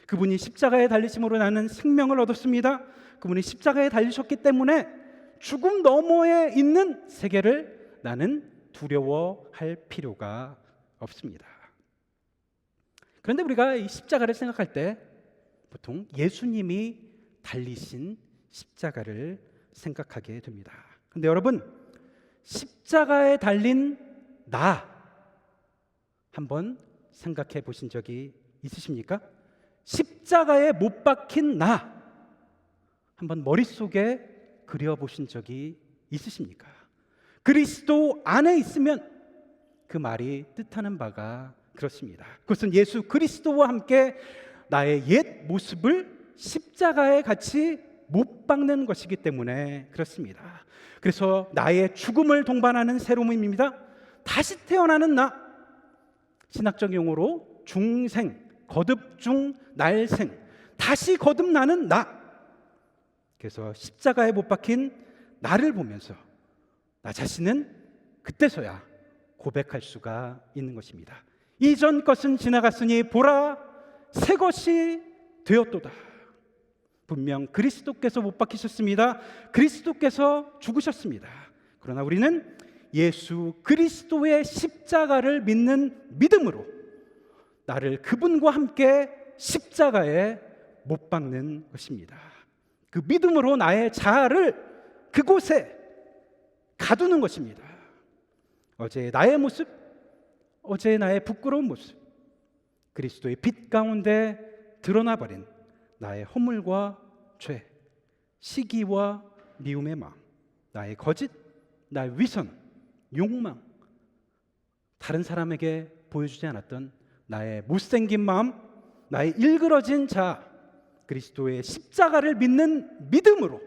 그분이 십자가에 달리심으로 나는 생명을 얻었습니다. 그분이 십자가에 달리셨기 때문에 죽음 너머에 있는 세계를 나는 두려워할 필요가 없습니다. 그런데 우리가 이 십자가를 생각할 때 보통 예수님이 달리신 십자가를 생각하게 됩니다. 그런데 여러분, 십자가에 달린 나 한번 생각해 보신 적이 있으십니까? 십자가에 못 박힌 나 한번 머릿속에 그려보신 적이 있으십니까? 그리스도 안에 있으면 그 말이 뜻하는 바가 그렇습니다. 그것은 예수 그리스도와 함께 나의 옛 모습을 십자가에 같이 못 박는 것이기 때문에 그렇습니다. 그래서 나의 죽음을 동반하는 새로움입니다. 다시 태어나는 나, 신학적 용어로 중생, 거듭중, 날생, 다시 거듭나는 나. 그래서 십자가에 못 박힌 나를 보면서 나 자신은 그때서야 고백할 수가 있는 것입니다. 이전 것은 지나갔으니 보라, 새 것이 되었도다. 분명 그리스도께서 못 박히셨습니다. 그리스도께서 죽으셨습니다. 그러나 우리는 예수 그리스도의 십자가를 믿는 믿음으로 나를 그분과 함께 십자가에 못 박는 것입니다. 그 믿음으로 나의 자아를 그곳에 가두는 것입니다. 어제의 나의 모습, 어제의 나의 부끄러운 모습, 그리스도의 빛 가운데 드러나 버린 나의 허물과 죄, 시기와 미움의 마음, 나의 거짓, 나의 위선, 욕망, 다른 사람에게 보여주지 않았던 나의 못생긴 마음, 나의 일그러진 자아, 그리스도의 십자가를 믿는 믿음으로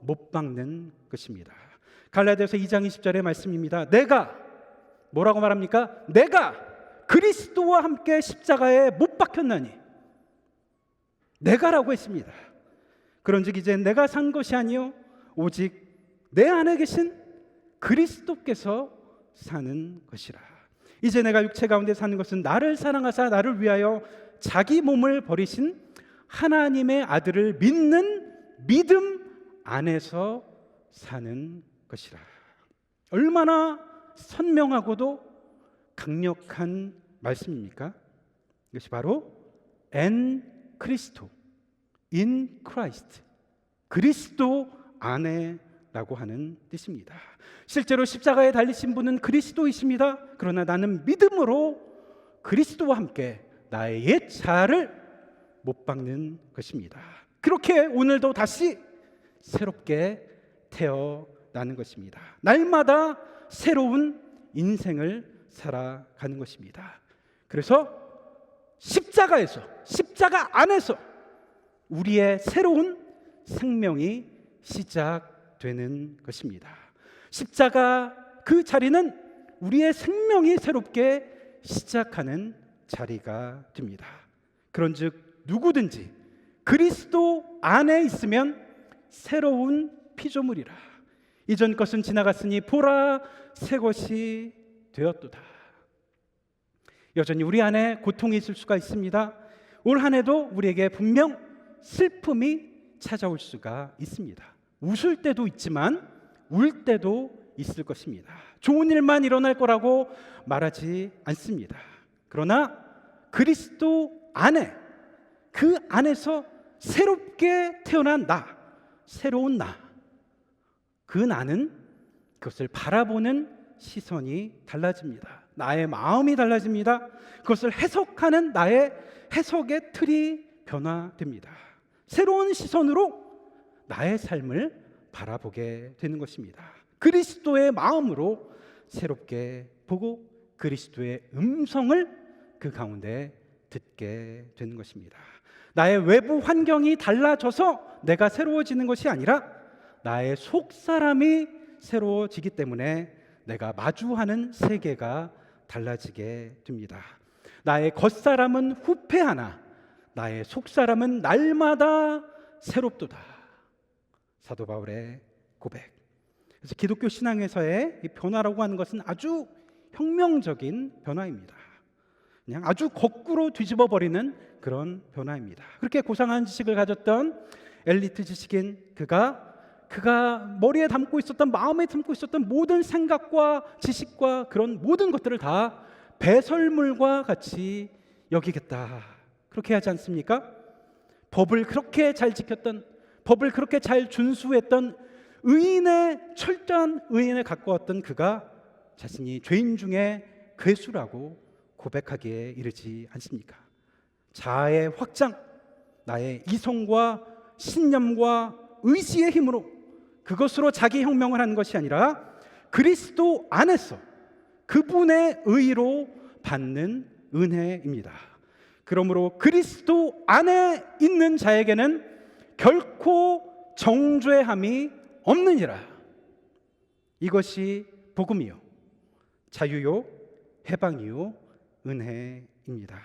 못 박는 것입니다. 갈라디아서 2장 20절의 말씀입니다. 내가 뭐라고 말합니까? 내가 그리스도와 함께 십자가에 못 박혔나니, 내가라고 했습니다. 그런즉 이제 내가 산 것이 아니요 오직 내 안에 계신 그리스도께서 사는 것이라. 이제 내가 육체 가운데 사는 것은 나를 사랑하사 나를 위하여 자기 몸을 버리신 하나님의 아들을 믿는 믿음 안에서 사는 것이라. 얼마나 선명하고도 강력한 말씀입니까? 이것이 바로 en Cristo, in Christ, 그리스도 안에라고 하는 뜻입니다. 실제로 십자가에 달리신 분은 그리스도이십니다. 그러나 나는 믿음으로 그리스도와 함께 나의 옛 자아를 못 박는 것입니다. 그렇게 오늘도 다시 새롭게 태어나는 것입니다. 날마다 새로운 인생을 살아가는 것입니다. 그래서 십자가에서, 십자가 안에서 우리의 새로운 생명이 시작되는 것입니다. 십자가 그 자리는 우리의 생명이 새롭게 시작하는 자리가 됩니다. 그런즉 누구든지 그리스도 안에 있으면 새로운 피조물이라. 이전 것은 지나갔으니 보라, 새 것이 되었도다. 여전히 우리 안에 고통이 있을 수가 있습니다. 올 한 해도 우리에게 분명 슬픔이 찾아올 수가 있습니다. 웃을 때도 있지만 울 때도 있을 것입니다. 좋은 일만 일어날 거라고 말하지 않습니다. 그러나 그리스도 안에, 그 안에서 새롭게 태어난 나, 새로운 나, 그 나는 그것을 바라보는 시선이 달라집니다. 나의 마음이 달라집니다. 그것을 해석하는 나의 해석의 틀이 변화됩니다. 새로운 시선으로 나의 삶을 바라보게 되는 것입니다. 그리스도의 마음으로 새롭게 보고 그리스도의 음성을 그 가운데 듣게 되는 것입니다. 나의 외부 환경이 달라져서 내가 새로워지는 것이 아니라 나의 속 사람이 새로워지기 때문에 내가 마주하는 세계가 달라지게 됩니다. 나의 겉사람은 후패하나 나의 속사람은 날마다 새롭도다. 사도 바울의 고백. 그래서 기독교 신앙에서의 이 변화라고 하는 것은 아주 혁명적인 변화입니다. 그냥 아주 거꾸로 뒤집어 버리는 그런 변화입니다. 그렇게 고상한 지식을 가졌던 엘리트 지식인 그가 머리에 담고 있었던, 마음에 담고 있었던 모든 생각과 지식과 그런 모든 것들을 다 배설물과 같이 여기겠다, 그렇게 하지 않습니까? 법을 그렇게 잘 지켰던, 법을 그렇게 잘 준수했던 철저한 의인을 갖고 왔던 그가 자신이 죄인 중에 괴수라고 고백하기에 이르지 않습니까? 자아의 확장, 나의 이성과 신념과 의지의 힘으로 그것으로 자기 혁명을 하는 것이 아니라 그리스도 안에서 그분의 의로 받는 은혜입니다. 그러므로 그리스도 안에 있는 자에게는 결코 정죄함이 없느니라. 이것이 복음이요, 자유요, 해방이요, 은혜입니다.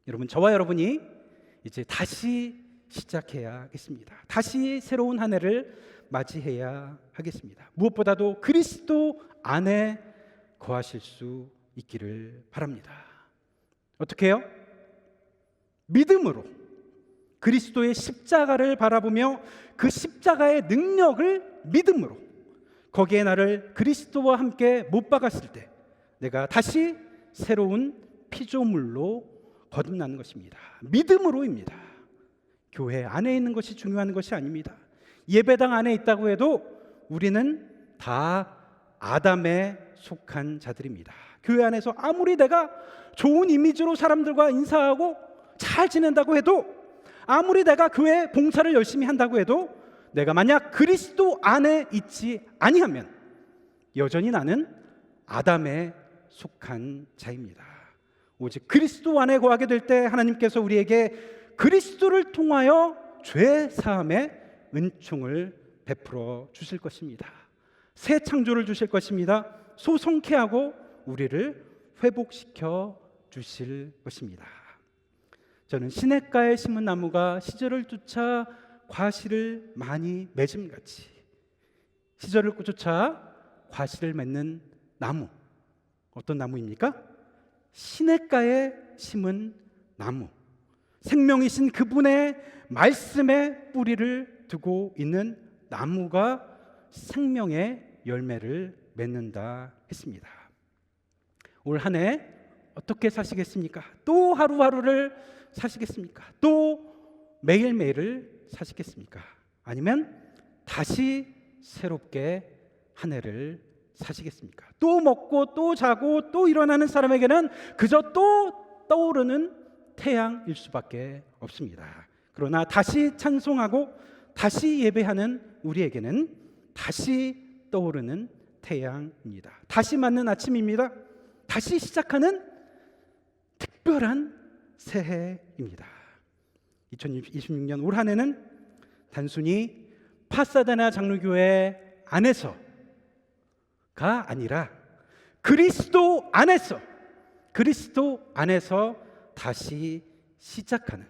여러분, 저와 여러분이 이제 다시 시작해야겠습니다. 다시 새로운 한 해를 맞이해야 하겠습니다. 무엇보다도 그리스도 안에 거하실 수 있기를 바랍니다. 어떻게 해요? 믿음으로 그리스도의 십자가를 바라보며 그 십자가의 능력을 믿음으로, 거기에 나를 그리스도와 함께 못 박았을 때 내가 다시 새로운 피조물로 거듭나는 것입니다. 믿음으로입니다. 교회 안에 있는 것이 중요한 것이 아닙니다. 예배당 안에 있다고 해도 우리는 다 아담에 속한 자들입니다. 교회 안에서 아무리 내가 좋은 이미지로 사람들과 인사하고 잘 지낸다고 해도, 아무리 내가 교회 봉사를 열심히 한다고 해도, 내가 만약 그리스도 안에 있지 아니하면 여전히 나는 아담에 속한 자입니다. 오직 그리스도 안에 거하게 될 때 하나님께서 우리에게 그리스도를 통하여 죄 사함의 은총을 베풀어 주실 것입니다. 새 창조를 주실 것입니다. 소성케 하고 우리를 회복시켜 주실 것입니다. 저는 시냇가에 심은 나무가 시절을 쫓아 과실을 많이 맺음같이, 시절을 쫓아 과실을 맺는 나무, 어떤 나무입니까? 시냇가에 심은 나무, 생명이신 그분의 말씀에 뿌리를 두고 있는 나무가 생명의 열매를 맺는다 했습니다. 올 한 해 어떻게 사시겠습니까? 또 하루하루를 사시겠습니까? 또 매일매일을 사시겠습니까? 아니면 다시 새롭게 한 해를 사시겠습니까? 또 먹고 또 자고 또 일어나는 사람에게는 그저 또 떠오르는 태양일 수밖에 없습니다. 그러나 다시 찬송하고 다시 예배하는 우리에게는 다시 떠오르는 태양입니다. 다시 맞는 아침입니다. 다시 시작하는 특별한 새해입니다. 2026년 올 한 해는 단순히 파사데나 장로교회 안에서가 아니라 그리스도 안에서 다시 시작하는,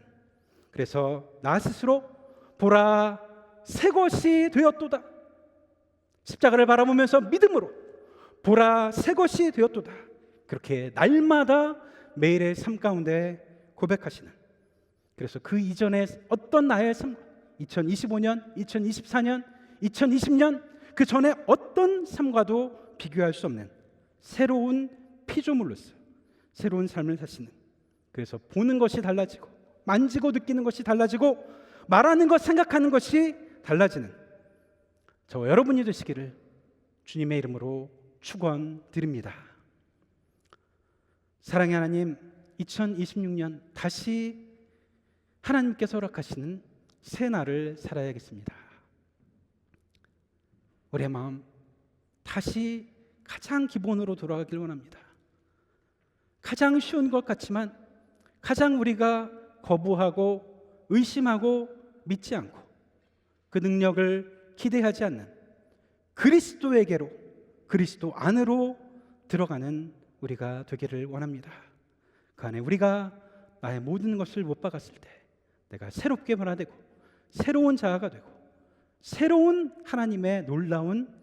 그래서 나 스스로 보라 새 것이 되었도다, 십자가를 바라보면서 믿음으로 보라 새 것이 되었도다, 그렇게 날마다 매일의 삶 가운데 고백하시는, 그래서 그 이전에 어떤 나의 삶, 2025년, 2024년, 2020년 그 전에 어떤 삶과도 비교할 수 없는 새로운 피조물로서 새로운 삶을 사시는, 그래서 보는 것이 달라지고 만지고 느끼는 것이 달라지고 말하는 것, 생각하는 것이 달라지는 저와 여러분이 되시기를 주님의 이름으로 축원드립니다. 사랑의 하나님, 2026년 다시 하나님께서 허락하시는 새 날을 살아야겠습니다. 우리의 마음 다시 가장 기본으로 돌아가길 원합니다. 가장 쉬운 것 같지만 가장 우리가 거부하고 의심하고 믿지 않고 그 능력을 기대하지 않는 그리스도에게로, 그리스도 안으로 들어가는 우리가 되기를 원합니다. 그 안에 우리가 나의 모든 것을 못 박았을 때 내가 새롭게 변화되고 새로운 자아가 되고 새로운 하나님의 놀라운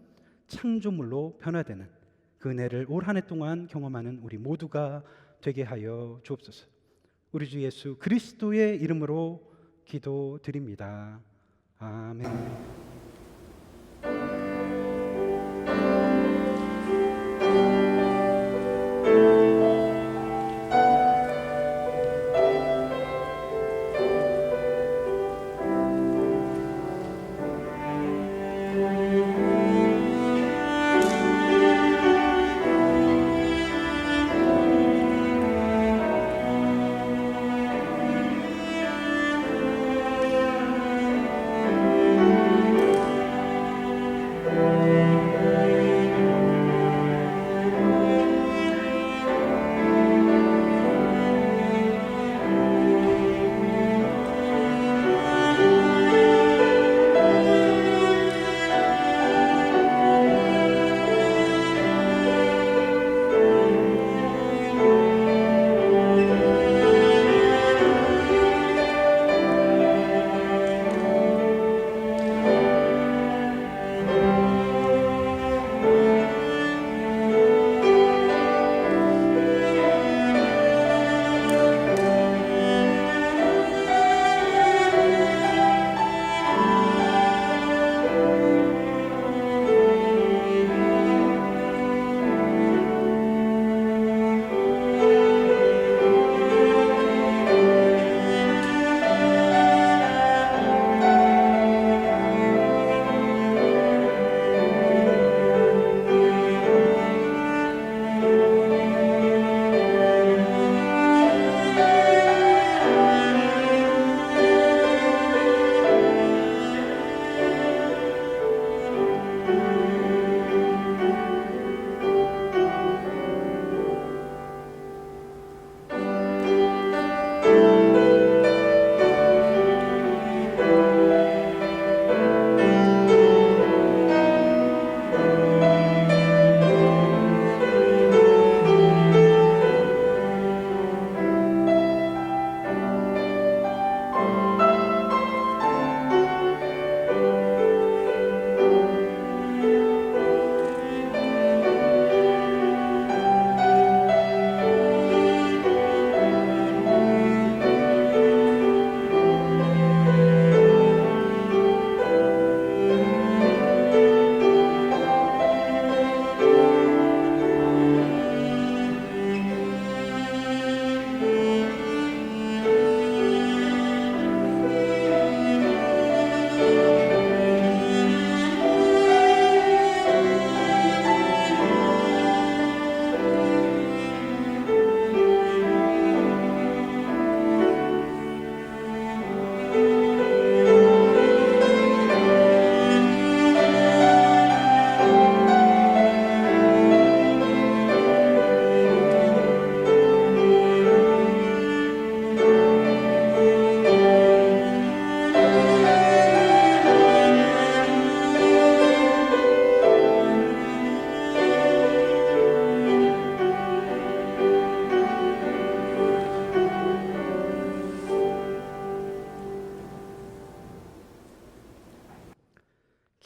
창조물로 변화되는 그 은혜를 올 한 해 동안 경험하는 우리 모두가 되게 하여 주옵소서. 우리 주 예수 그리스도의 이름으로 기도드립니다. 아멘.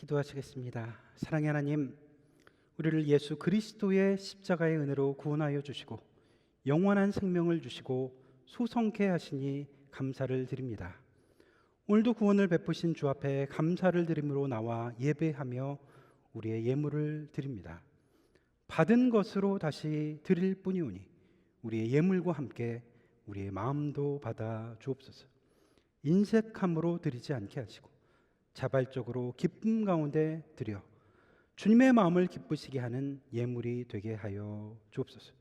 기도하시겠습니다. 사랑의 하나님, 우리를 예수 그리스도의 십자가의 은혜로 구원하여 주시고 영원한 생명을 주시고 소성케 하시니 감사를 드립니다. 오늘도 구원을 베푸신 주 앞에 감사를 드림으로 나와 예배하며 우리의 예물을 드립니다. 받은 것으로 다시 드릴 뿐이오니 우리의 예물과 함께 우리의 마음도 받아 주옵소서. 인색함으로 드리지 않게 하시고 자발적으로 기쁨 가운데 드려 주님의 마음을 기쁘시게 하는 예물이 되게 하여 주옵소서.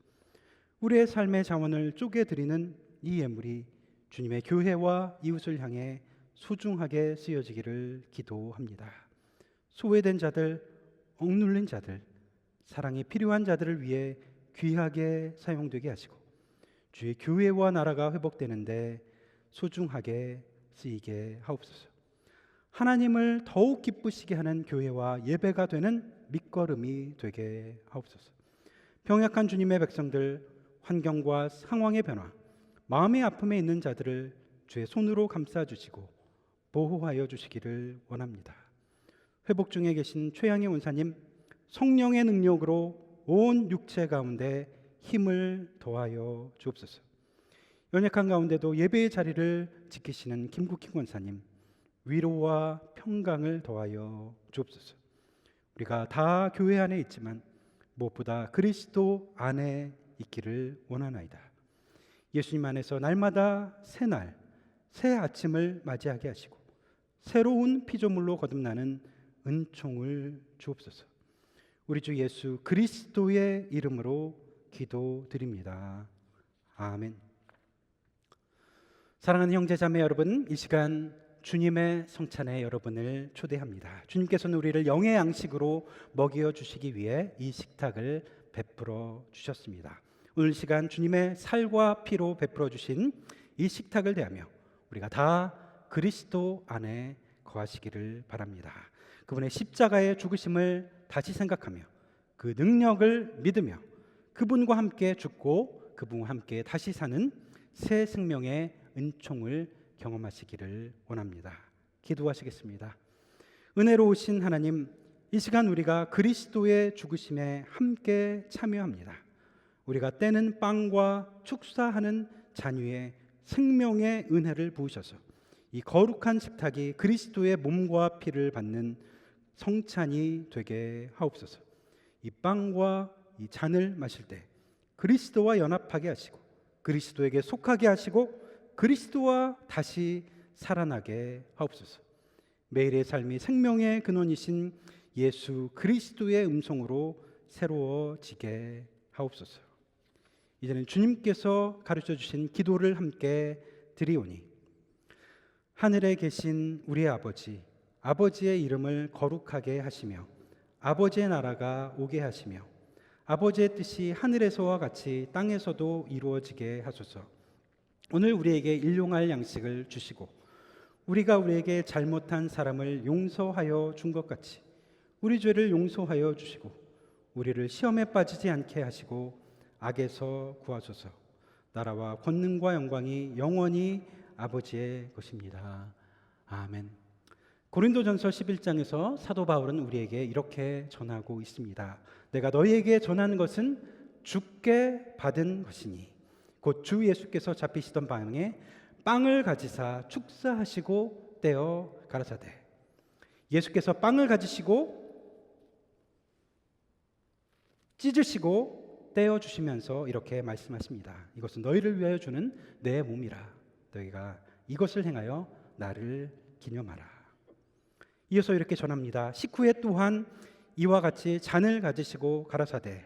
우리의 삶의 자원을 쪼개 드리는 이 예물이 주님의 교회와 이웃을 향해 소중하게 쓰여지기를 기도합니다. 소외된 자들, 억눌린 자들, 사랑이 필요한 자들을 위해 귀하게 사용되게 하시고 주의 교회와 나라가 회복되는데 소중하게 쓰이게 하옵소서. 하나님을 더욱 기쁘시게 하는 교회와 예배가 되는 밑거름이 되게 하옵소서. 병약한 주님의 백성들, 환경과 상황의 변화, 마음의 아픔에 있는 자들을 주의 손으로 감싸주시고 보호하여 주시기를 원합니다. 회복 중에 계신 최양희 원사님, 성령의 능력으로 온 육체 가운데 힘을 더하여 주옵소서. 연약한 가운데도 예배의 자리를 지키시는 김국희 원사님, 위로와 평강을 더하여 주옵소서. 우리가 다 교회 안에 있지만 무엇보다 그리스도 안에 있기를 원하나이다. 예수님 안에서 날마다 새 날, 새 아침을 맞이하게 하시고 새로운 피조물로 거듭나는 은총을 주옵소서. 우리 주 예수 그리스도의 이름으로 기도드립니다. 아멘. 사랑하는 형제 자매 여러분, 이 시간 주님의 성찬에 여러분을 초대합니다. 주님께서는 우리를 영의 양식으로 먹여 주시기 위해 이 식탁을 베풀어 주셨습니다. 오늘 시간 주님의 살과 피로 베풀어 주신 이 식탁을 대하며 우리가 다 그리스도 안에 거하시기를 바랍니다. 그분의 십자가의 죽으심을 다시 생각하며 그 능력을 믿으며 그분과 함께 죽고 그분과 함께 다시 사는 새 생명의 은총을 경험하시기를 원합니다. 기도하시겠습니다. 은혜로우신 하나님, 이 시간 우리가 그리스도의 죽으심에 함께 참여합니다. 우리가 떼는 빵과 축사하는 잔 위에 생명의 은혜를 부으셔서 이 거룩한 식탁이 그리스도의 몸과 피를 받는 성찬이 되게 하옵소서. 이 빵과 이 잔을 마실 때 그리스도와 연합하게 하시고 그리스도에게 속하게 하시고 그리스도와 다시 살아나게 하옵소서. 매일의 삶이 생명의 근원이신 예수 그리스도의 음성으로 새로워지게 하옵소서. 이제는 주님께서 가르쳐 주신 기도를 함께 드리오니 하늘에 계신 우리의 아버지, 아버지의 이름을 거룩하게 하시며 아버지의 나라가 오게 하시며 아버지의 뜻이 하늘에서와 같이 땅에서도 이루어지게 하소서. 오늘 우리에게 일용할 양식을 주시고 우리가 우리에게 잘못한 사람을 용서하여 준 것 같이 우리 죄를 용서하여 주시고 우리를 시험에 빠지지 않게 하시고 악에서 구하소서. 나라와 권능과 영광이 영원히 아버지의 것입니다. 아멘. 고린도전서 11장에서 사도 바울은 우리에게 이렇게 전하고 있습니다. 내가 너희에게 전하는 것은 주께 받은 것이니 곧 주 예수께서 잡히시던 방에 빵을 가지사 축사하시고 떼어 가라사대. 예수께서 빵을 가지시고 찢으시고 떼어 주시면서 이렇게 말씀하십니다. 이것은 너희를 위하여 주는 내 몸이라. 너희가 이것을 행하여 나를 기념하라. 이어서 이렇게 전합니다. 식후에 또한 이와 같이 잔을 가지시고 가라사대.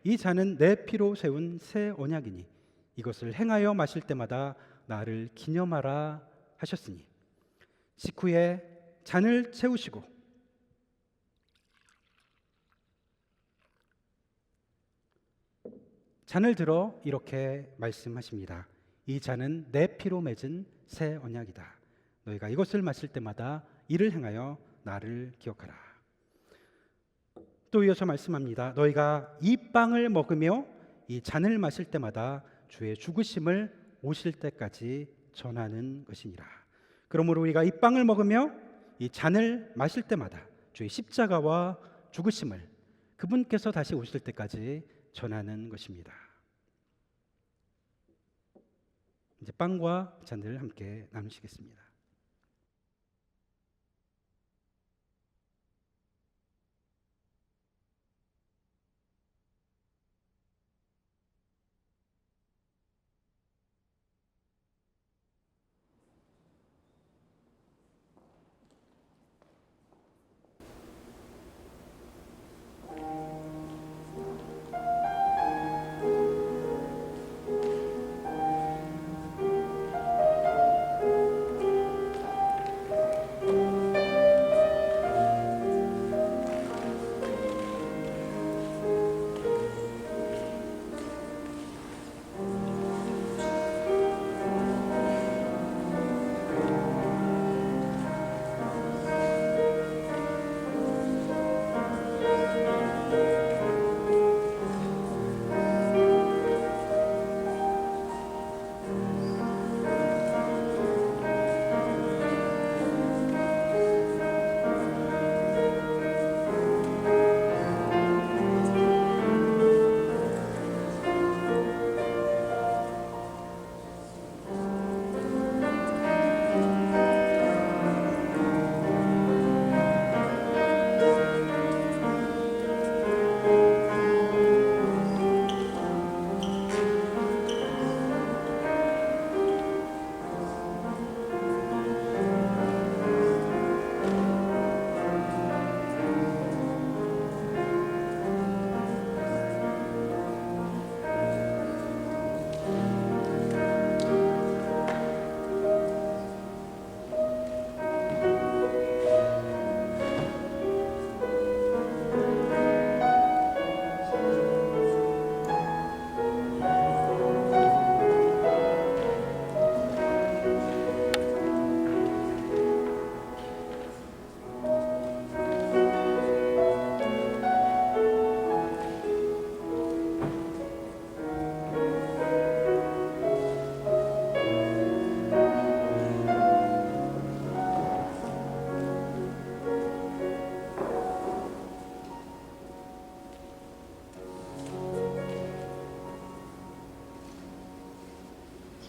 이 잔은 내 피로 세운 새 언약이니 이것을 행하여 마실 때마다 나를 기념하라 하셨으니. 식후에 잔을 채우시고 잔을 들어 이렇게 말씀하십니다. 이 잔은 내 피로 맺은 새 언약이다. 너희가 이것을 마실 때마다 이를 행하여 나를 기억하라. 또 이어서 말씀합니다. 너희가 이 빵을 먹으며 이 잔을 마실 때마다 주의 죽으심을 오실 때까지 전하는 것이니라. 그러므로 우리가 이 빵을 먹으며 이 잔을 마실 때마다 주의 십자가와 죽으심을 그분께서 다시 오실 때까지 전하는 것입니다. 이제 빵과 잔을 함께 나누시겠습니다.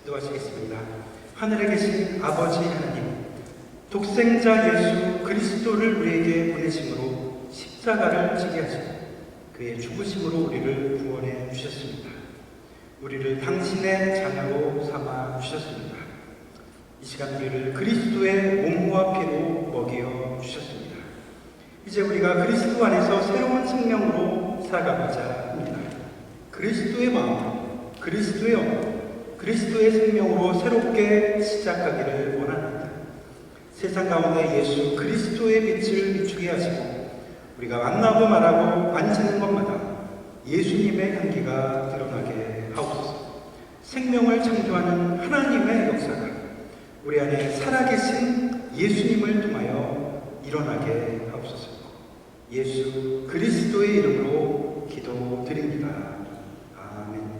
기도하시겠습니다. 하늘에 계신 아버지 하나님, 독생자 예수 그리스도를 우리에게 보내심으로 십자가를 지게 하시고 그의 죽으심으로 우리를 구원해 주셨습니다. 우리를 당신의 자녀로 삼아 주셨습니다. 이 시간 우리를 그리스도의 몸과 피로 먹여 주셨습니다. 이제 우리가 그리스도 안에서 새로운 생명으로 살아가고자 합니다. 그리스도의 마음, 그리스도의 영혼, 그리스도의 생명으로 새롭게 시작하기를 원합니다. 세상 가운데 예수 그리스도의 빛을 비추게 하시고 우리가 만나고 말하고 만지는 것마다 예수님의 향기가 드러나게 하옵소서. 생명을 창조하는 하나님의 역사가 우리 안에 살아계신 예수님을 통하여 일어나게 하옵소서. 예수 그리스도의 이름으로 기도드립니다. 아멘.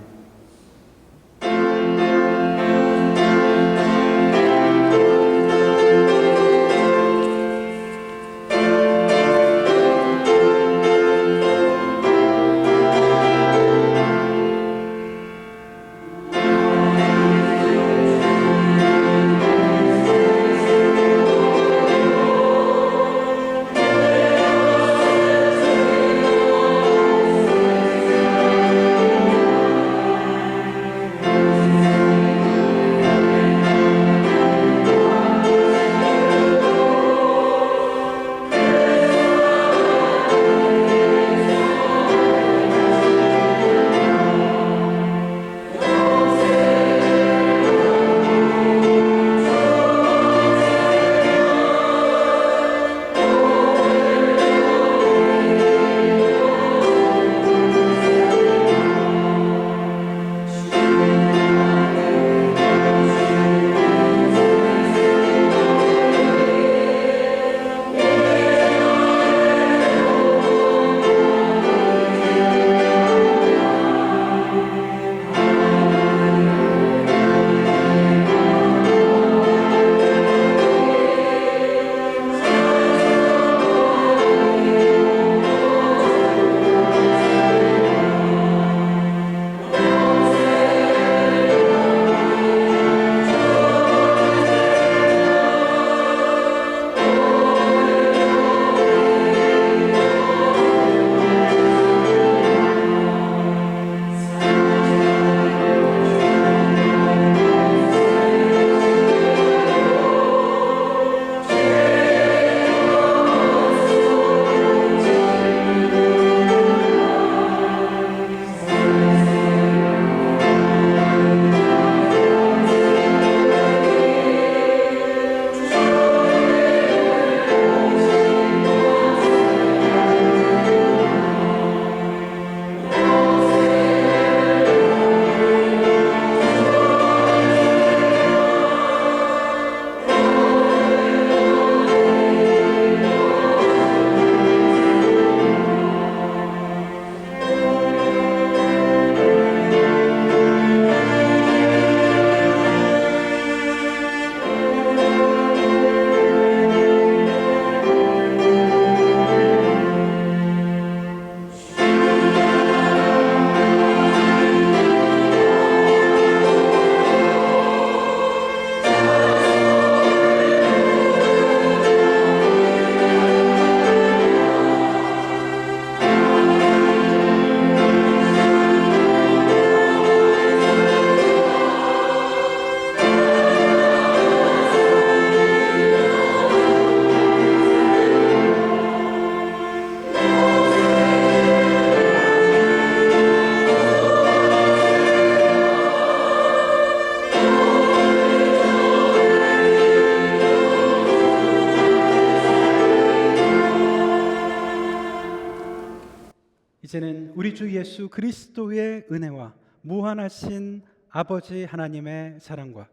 이제는 우리 주 예수 그리스도의 은혜와 무한하신 아버지 하나님의 사랑과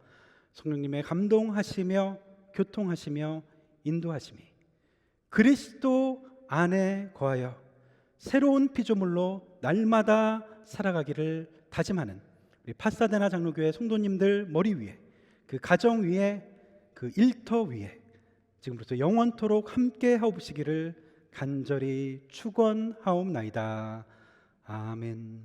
성령님의 감동하시며 교통하시며 인도하심이 그리스도 안에 거하여 새로운 피조물로 날마다 살아가기를 다짐하는 우리 파사데나 장로교회 성도님들 머리 위에, 그 가정 위에, 그 일터 위에 지금부터 영원토록 함께 하옵시기를 간절히 축원하옵나이다. 아멘.